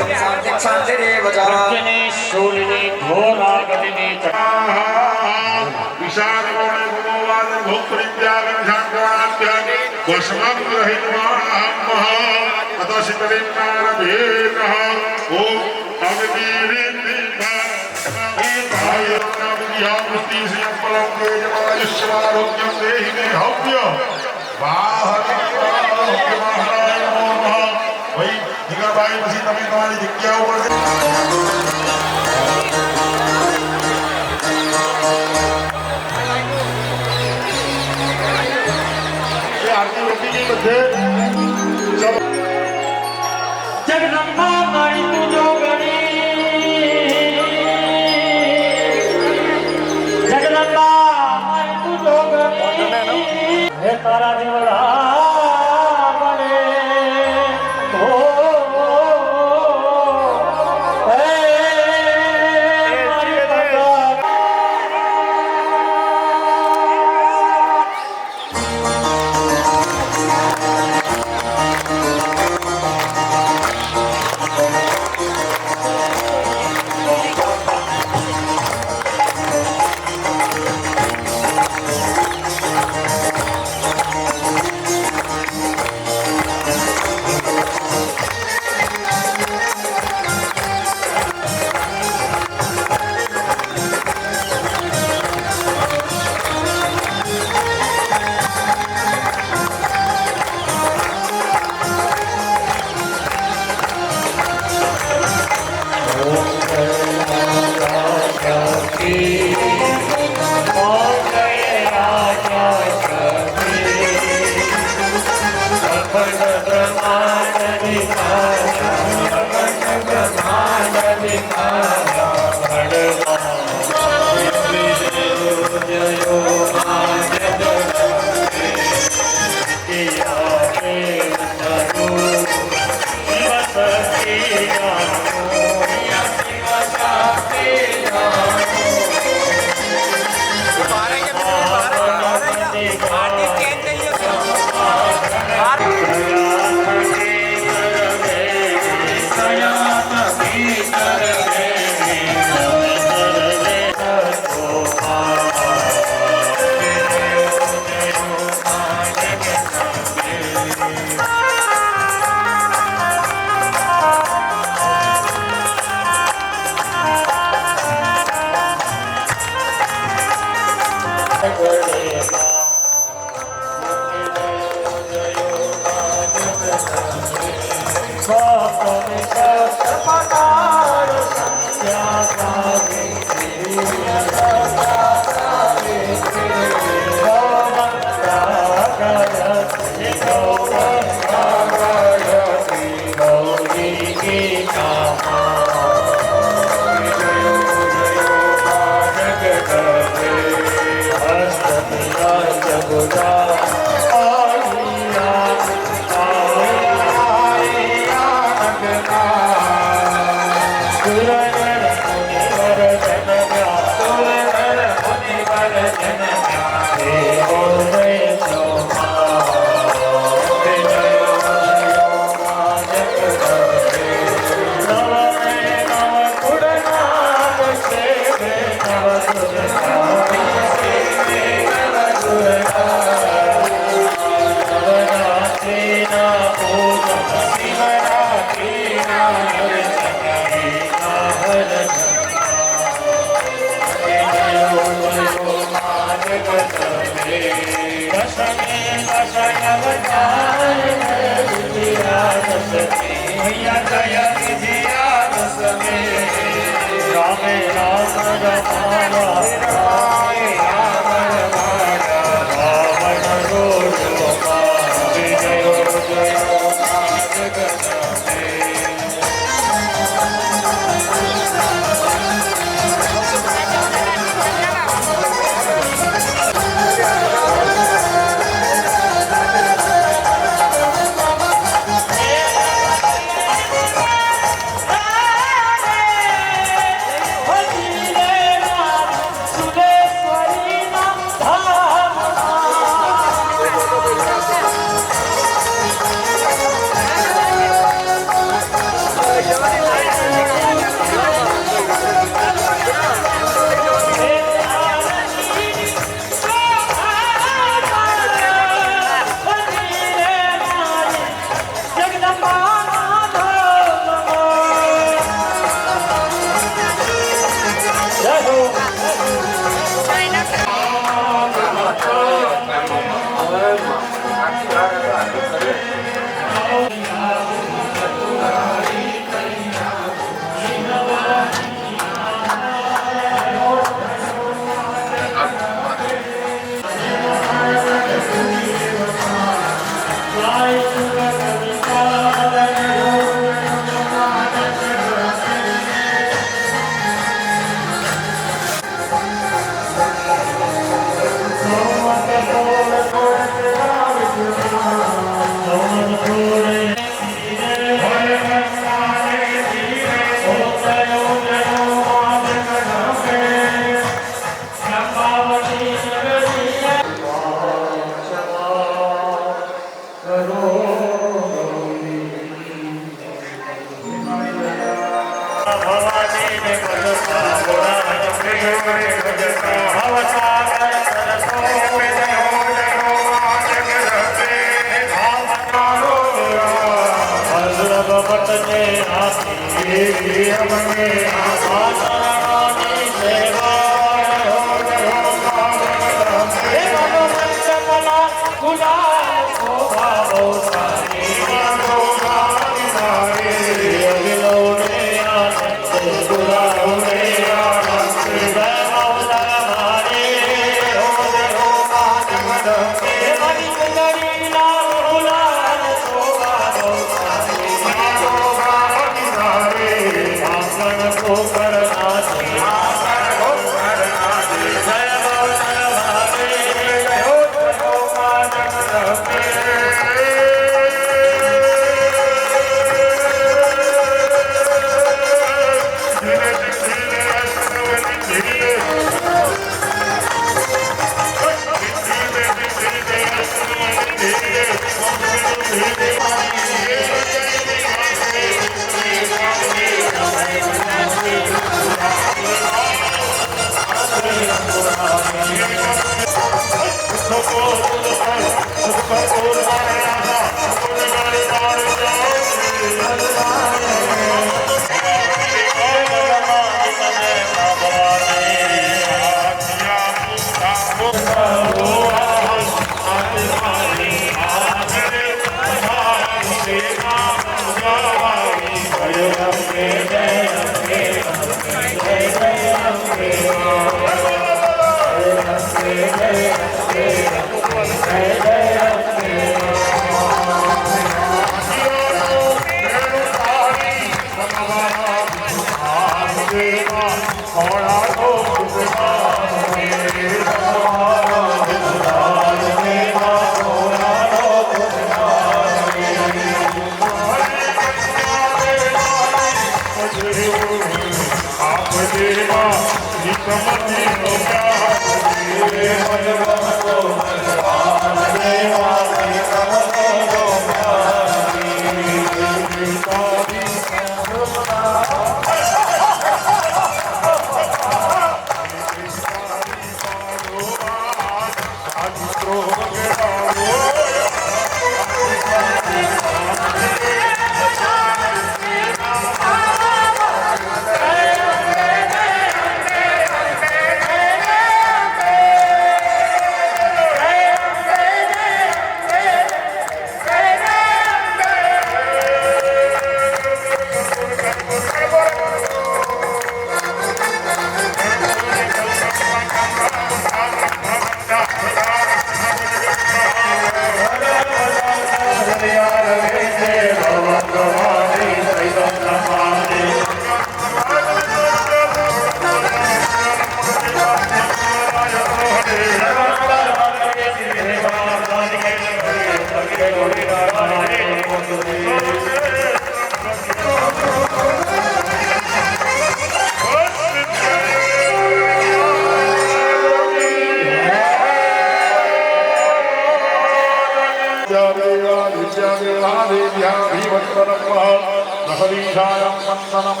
અહલીશાયં વંદનમ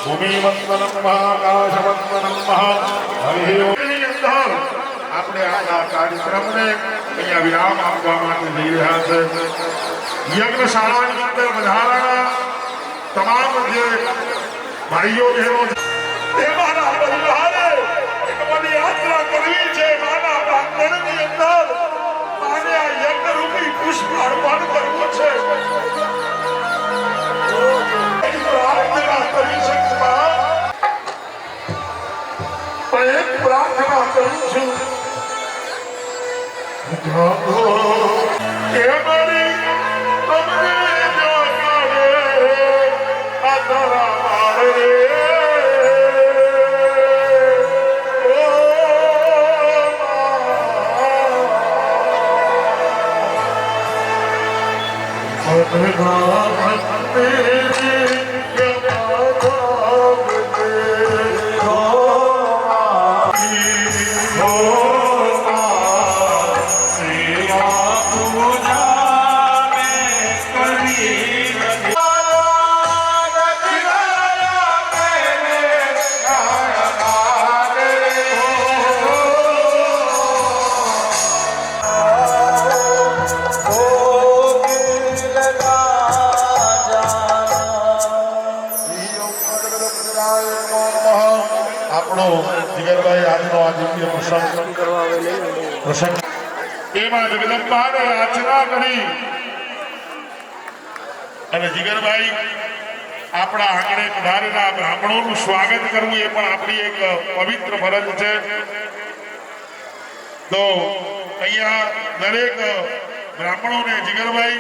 ભૂમિવંદનમ આકાશવંદનમ હરિ ઓમ. એની અંદર આપણે આ કાર્યક્રમને અહીંયા વિરામ આપવા માટે જઈ રહ્યા છે. યજ્ઞશાળાની અંદર વધારાના તમામ જે ભાઈઓ બહેનો તેમાંના પરિવારે એક બધી યાત્રા કરવી છે. માના પ્રાંગણની અંદર માને આ યજ્ઞરૂપી પુષ્પ અર્પણ કરવું છે. એક પ્રાર્થના કરી શકું, પણ એક પ્રાર્થના કરું છું કે મારી તમને જાણે આ તારા મારે આપણો જીગરભાઈ આજનો આ દિવ્ય પ્રસંગ એમાં જગદંબાને યાચના કરી અને જીગરભાઈ આપણા આંગણે પધારેલા બ્રાહ્મણોનું સ્વાગત કરવું એ પણ આપણી એક પવિત્ર ફરજ છે. તો અહીંયા દરેક બ્રાહ્મણોને જીગરભાઈ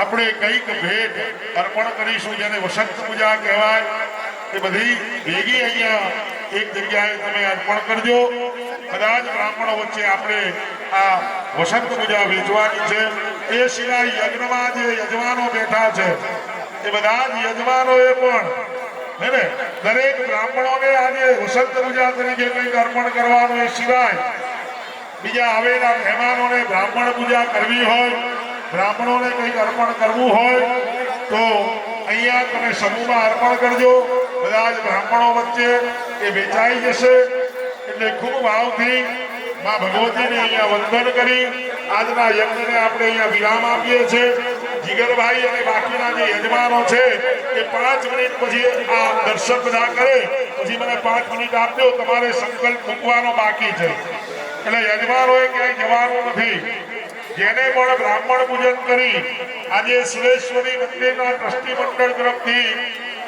આપણે કંઈક ભેટ અર્પણ કરીશું, જેને વસંત પૂજા કહેવાય. એ બધી ભેગી અહીંયા એક જગ્યાએ તમે અર્પણ કરજો. બધા જ બ્રાહ્મણો વચ્ચે આપણે આ વસંત પૂજા વેચવાની છે. એ સિવાય યજ્ઞમાં જે યજમાનો બેઠા છે એ બધા જ યજમાનોએ પણ હે દરેક બ્રાહ્મણોને આજે વસંત પૂજા તરીકે કંઈક અર્પણ કરવાનું. એ સિવાય બીજા આવેલા મહેમાનોને બ્રાહ્મણ પૂજા કરવી હોય, બ્રાહ્મણોને કંઈક અર્પણ કરવું હોય તો અહીંયા તમે સમૂહમાં અર્પણ કરજો. બધા જ બ્રાહ્મણો વચ્ચે એ વેચાઈ જશે. એટલે ખૂબ ભાવથી માં ભગવતીને અહીંયા વંદન કરી આજના યજ્ઞને આપણે અહીંયા વિરામ આપીએ છીએ. જીગરભાઈ અને બાકીના જે યજમાનો છે એ 5 મિનિટ પછી આ દર્શન બધા કરે પછી મને 5 મિનિટ આપજો. તમારે સંકલ્પ મૂકવાનો બાકી છે, એટલે યજમાનોએ ક્યાંય જવાનું નથી. જેને પણ બ્રાહ્મણ પૂજન કરી આજે સુરેશ્વરી મંદિરના ટ્રસ્ટી મંડળ તરફથી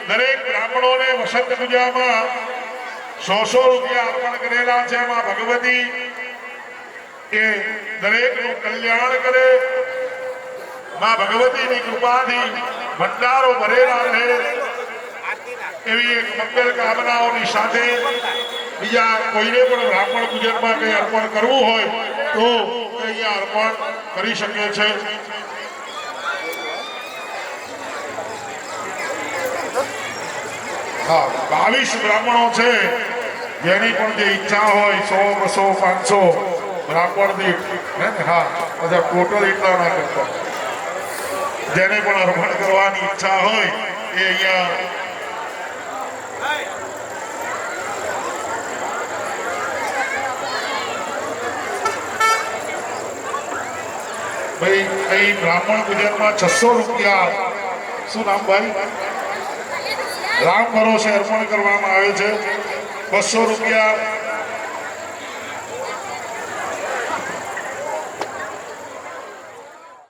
દરેક બ્રાહ્મણોને વસંત પૂજામાં 100 રૂપિયા અર્પણ કરેલા છે. એમાં ભગવતી એ દરેકનું કલ્યાણ કરે. માં ભગવતીની કૃપાથી ભંડારો ભરેલા રહે એવી એક મંગલ કામનાઓની સાથે બીજા કોઈને પણ બ્રાહ્મણ પૂજનમાં કંઈ અર્પણ કરવું હોય તો અહીંયા અર્પણ કરી શકે છે. હા, 22 બ્રાહ્મણો છે. જેની પણ જે ઈચ્છા હોય 100, 200, 500 બ્રાહ્મણ દીઠ હે ને. હા, બધા ટોટલ એટલા ના કરતા. જેને પણ અર્પણ કરવાની ઈચ્છા હોય એ અહીંયા ભાઈ અહીં બ્રાહ્મણ પૂજનમાં 600 રૂપિયા. શું નામ ભાઈ? રામ ભરોસે અર્પણ કરવામાં આવે છે. 200 રૂપિયા